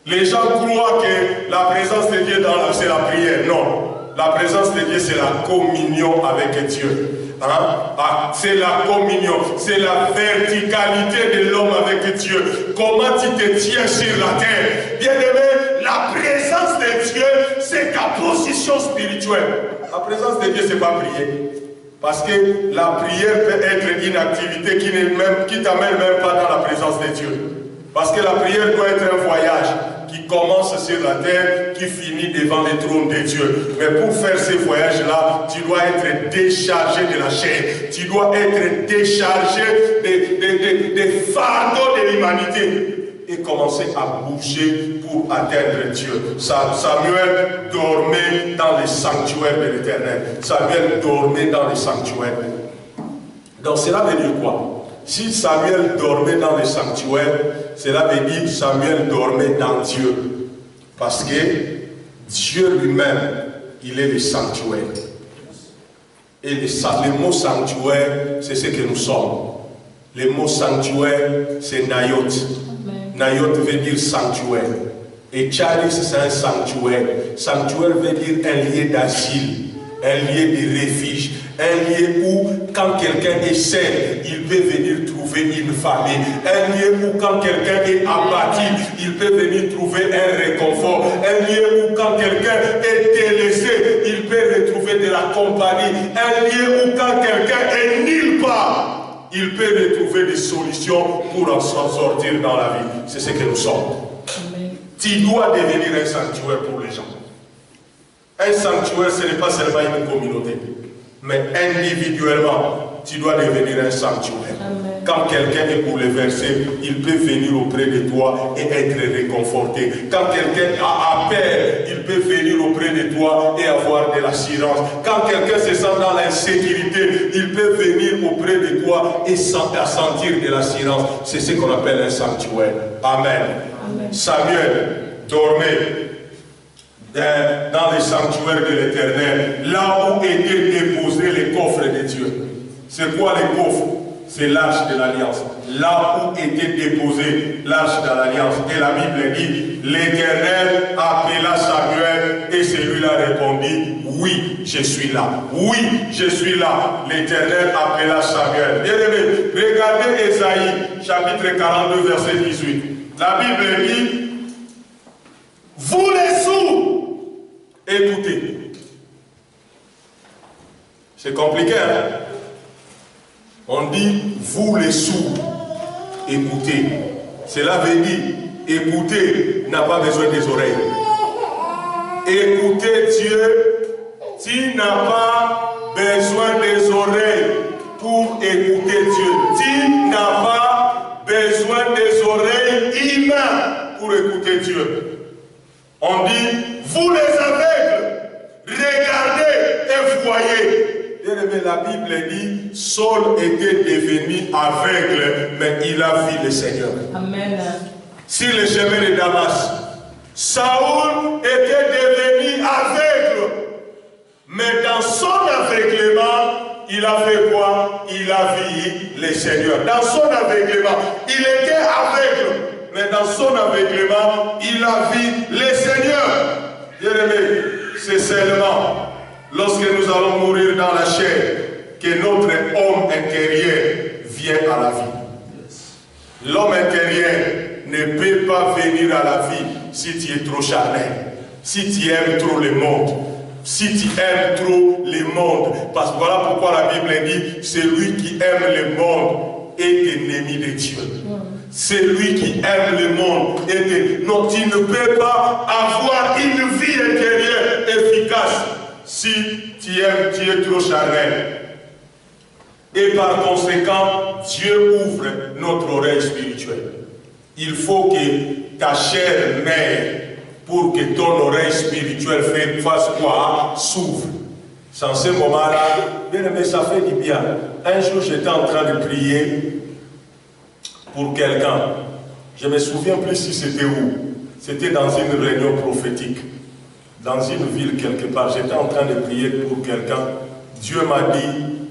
Les gens croient que la présence de Dieu, c'est la prière. Non. La présence de Dieu, c'est la communion avec Dieu. Hein? C'est la communion, c'est la verticalité de l'homme avec Dieu. Comment tu te tiens sur la terre? Bien aimé, la présence de Dieu, c'est ta position spirituelle. La présence de Dieu, c'est pas prier. Parce que la prière peut être une activité qui t'amène même pas dans la présence de Dieu. Parce que la prière doit être un voyage qui commence sur la terre, qui finit devant le trône de Dieu. Mais pour faire ce voyage-là, tu dois être déchargé de la chair. Tu dois être déchargé des fardeaux de l'humanité. Et commencer à bouger pour atteindre Dieu. Samuel dormait dans les sanctuaires de l'Éternel. Samuel dormait dans les sanctuaires. Donc cela veut dire quoi? Si Samuel dormait dans les sanctuaires, cela veut dire que Samuel dormait dans Dieu. Parce que Dieu lui-même, il est le sanctuaire. Et le mot sanctuaire, c'est ce que nous sommes. Le mot sanctuaire, c'est Nayot. Nayot veut dire sanctuaire. Et Charis, c'est un sanctuaire. Sanctuaire veut dire un lieu d'asile, un lieu de refuge, un lieu où, quand quelqu'un est seul, il peut venir trouver une famille. Un lieu où, quand quelqu'un est abattu, il peut venir trouver un réconfort. Un lieu où, quand quelqu'un est délaissé, il peut retrouver de la compagnie. Un lieu où, quand quelqu'un est nulle part, il peut retrouver des solutions pour en sortir dans la vie. C'est ce que nous sommes. Amen. Tu dois devenir un sanctuaire pour les gens. Un sanctuaire, ce n'est pas seulement une communauté, mais individuellement, tu dois devenir un sanctuaire. Amen. Quand quelqu'un est bouleversé, il peut venir auprès de toi et être réconforté. Quand quelqu'un a peur, il peut venir auprès de toi et avoir de l'assurance. Quand quelqu'un se sent dans l'insécurité, il peut venir auprès de toi et sentir de l'assurance. C'est ce qu'on appelle un sanctuaire. Amen. Amen. Samuel dormait dans les sanctuaires de l'Éternel, là où étaient déposés les coffres de Dieu. C'est quoi les coffres? C'est l'arche de l'Alliance. Là où était déposée l'arche de l'Alliance. Et la Bible dit, l'Éternel appela Samuel et celui-là répondit, oui, je suis là. Oui, je suis là. L'Éternel appela Samuel. Bien aimé, regardez Ésaïe, chapitre 42, verset 18. La Bible dit, vous les sourds, écoutez. C'est compliqué, hein? On dit, vous les sourds, écoutez. Cela veut dire, écouter n'a pas besoin des oreilles. Écouter Dieu, tu n'as pas besoin des oreilles pour écouter Dieu. Tu n'as pas besoin des oreilles humaines pour écouter Dieu. On dit, vous les aveugles, regardez et voyez. Bien aimé, la Bible dit, Saul était devenu aveugle, mais il a vu le Seigneur. Amen. Sur le chemin de Damas, Saoul était devenu aveugle. Mais dans son aveuglement, il a fait quoi? Il a vu le Seigneur. Dans son aveuglement, il était aveugle. Mais dans son aveuglement, il a vu le Seigneur. Bien-aimé, c'est seulement lorsque nous allons mourir dans la chair que notre homme intérieur vient à la vie. L'homme intérieur ne peut pas venir à la vie si tu es trop charnel, si tu aimes trop le monde, si tu aimes trop le monde. Parce que voilà pourquoi la Bible dit, celui qui aime le monde est ennemi de Dieu. Celui qui aime le monde est ennemi. Non, tu ne peux pas avoir une vie intérieure efficace si tu aimes, tu es trop charnel. Et par conséquent, Dieu ouvre notre oreille spirituelle. Il faut que ta chair naisse pour que ton oreille spirituelle fasse quoi? S'ouvre. Sans ce moment-là, bien aimé, ça fait du bien. Un jour, j'étais en train de prier pour quelqu'un. Je ne me souviens plus si c'était où. C'était dans une réunion prophétique. Dans une ville quelque part. J'étais en train de prier pour quelqu'un. Dieu m'a dit,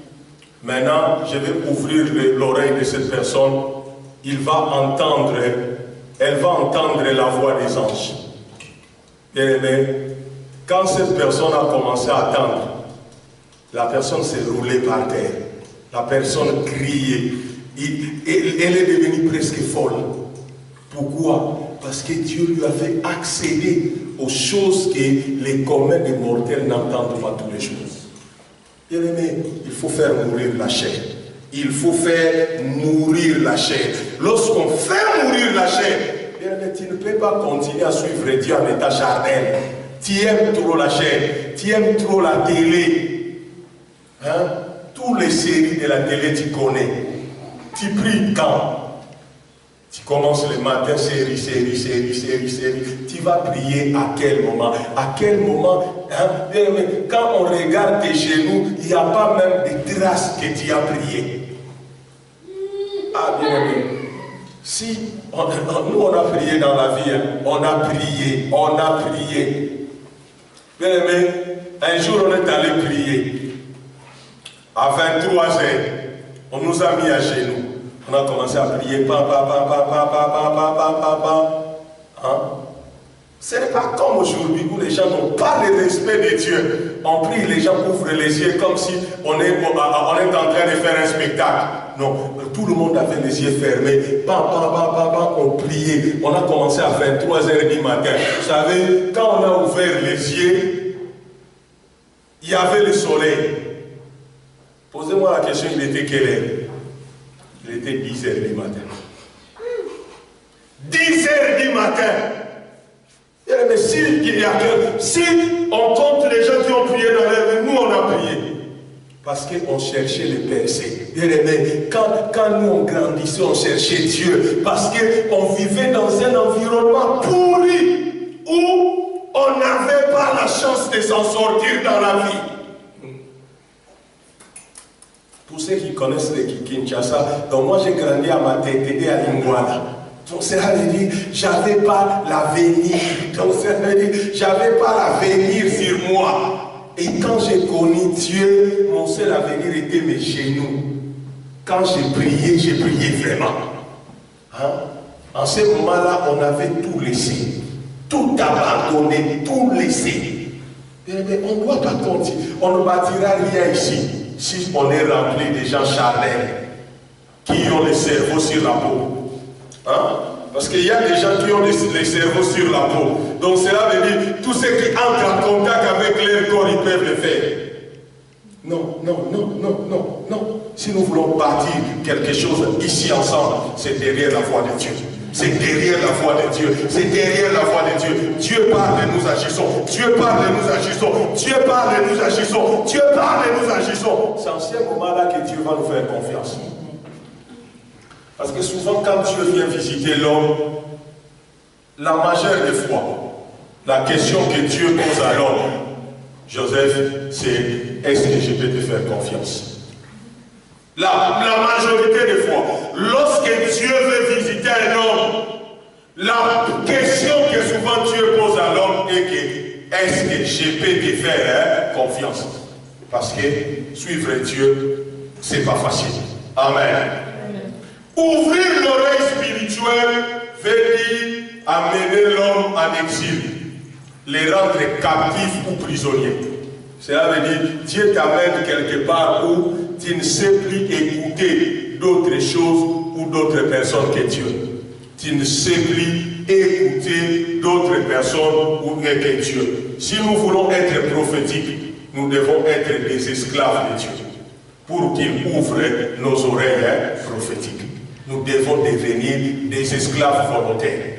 maintenant, je vais ouvrir l'oreille de cette personne. Elle va entendre la voix des anges. Bien aimé, quand cette personne a commencé à attendre, la personne s'est roulée par terre. La personne criait. Elle est devenue presque folle. Pourquoi? Parce que Dieu lui a fait accéder aux choses que les communs des mortels n'entendent pas tous les jours. Bien aimé, il faut faire mourir la chair. Il faut faire mourir la chair. Lorsqu'on fait mourir la chair, bien aimé, tu ne peux pas continuer à suivre Dieu en état charnel. Tu aimes trop la chair, tu aimes trop la télé. Hein? Toutes les séries de la télé, tu connais. Tu pries quand? Tu commences le matin, série. Tu vas prier à quel moment? À quel moment? Hein? Quand on regarde tes genoux, il n'y a pas même de traces que tu as prié. Ah, bien aimé. Si nous on a prié dans la vie, hein, on a prié. Bien aimé, un jour on est allé prier. À 23 heures, on nous a mis à genoux. On a commencé à prier. Hein? Ce n'est pas comme aujourd'hui où les gens n'ont pas le respect de Dieu. On prie, les gens ouvrent les yeux comme si on est en train de faire un spectacle. Non, tout le monde avait les yeux fermés. On priait. On a commencé à 23 h du matin. Vous savez, quand on a ouvert les yeux, il y avait le soleil. Posez-moi la question, il était quelle heure? Il était 10 h du matin. 10 h du matin. Mais si on compte les gens qui ont prié dans la vie, nous on a prié. Parce qu'on cherchait les percées. Bien aimé, quand nous on grandissait, on cherchait Dieu. Parce qu'on vivait dans un environnement pourri où on n'avait pas la chance de s'en sortir dans la vie. Pour ceux qui connaissent les Kinshasa, donc moi j'ai grandi à Matete et à Lingouala. Donc cela veut dire, j'avais pas l'avenir. Donc cela veut dire, j'avais pas l'avenir sur moi. Et quand j'ai connu Dieu, mon seul avenir était mes genoux. Quand j'ai prié vraiment. Hein? En ce moment-là, on avait tout laissé. Tout abandonné, tout laissé. Mais on ne doit pas continuer. On ne bâtira rien ici. Si on est rempli de gens charnels qui ont le cerveau sur la peau. Hein? Parce qu'il y a des gens qui ont les cerveaux sur la peau. Donc cela veut dire, tous ceux qui entrent en contact avec leur corps, ils peuvent le faire. Non. Si nous voulons bâtir quelque chose ici ensemble, c'est derrière la voix de Dieu. C'est derrière la voix de Dieu. C'est derrière la voix de Dieu. Dieu parle et nous agissons. Dieu parle et nous agissons. Dieu parle et nous agissons. Dieu parle et nous agissons. C'est en ce moment-là que Dieu va nous faire confiance. Parce que souvent, quand Dieu vient visiter l'homme, la majeure des fois, la question que Dieu pose à l'homme, Joseph, c'est: est-ce que je peux te faire confiance? La majorité des fois, lorsque Dieu veut visiter un homme, la question que souvent Dieu pose je peux te faire confiance. Parce que suivre Dieu, c'est pas facile. Amen. Amen. Ouvrir l'oreille spirituelle veut dire amener l'homme en exil, les rendre captifs ou prisonniers. Cela veut dire Dieu t'amène quelque part où tu ne sais plus écouter d'autres choses ou d'autres personnes que Dieu. Tu ne sais plus écouter d'autres personnes ou que Dieu. Si nous voulons être prophétiques, nous devons être des esclaves de Dieu pour qu'il ouvre nos oreilles prophétiques. Nous devons devenir des esclaves volontaires.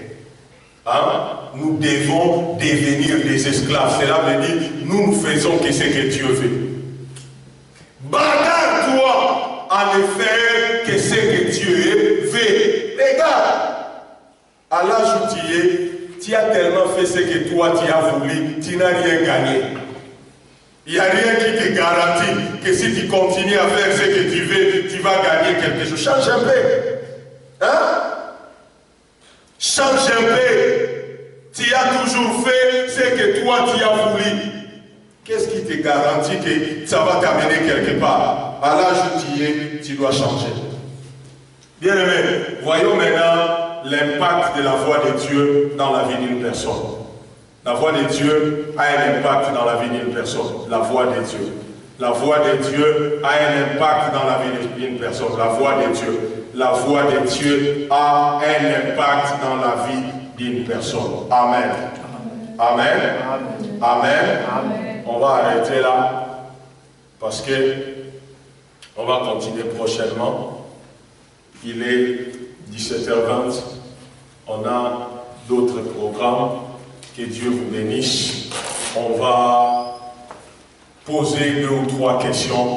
Hein? Nous devons devenir des esclaves. Cela veut dire nous faisons que ce que Dieu veut. Bagarre-toi à ne faire que ce que Dieu veut. Regarde, à l'âge où tu as tellement fait ce que toi tu as voulu, tu n'as rien gagné. Il n'y a rien qui te garantit que si tu continues à faire ce que tu veux, tu vas gagner quelque chose. Change un peu. Hein? Change un peu. Tu as toujours fait ce que toi tu as voulu. Qu'est-ce qui te garantit que ça va t'amener quelque part? À l'âge où tu dois changer. Bien aimé, voyons maintenant l'impact de la voix de Dieu dans la vie d'une personne. La voix de Dieu a un impact dans la vie d'une personne. La voix de Dieu. La voix de Dieu a un impact dans la vie d'une personne. La voix de Dieu. La voix de Dieu a un impact dans la vie d'une personne. Amen. Amen. Amen. Amen. Amen. On va arrêter là parce que on va continuer prochainement. Il est 17h20. On a d'autres programmes. Que Dieu vous bénisse. On va poser 2 ou 3 questions.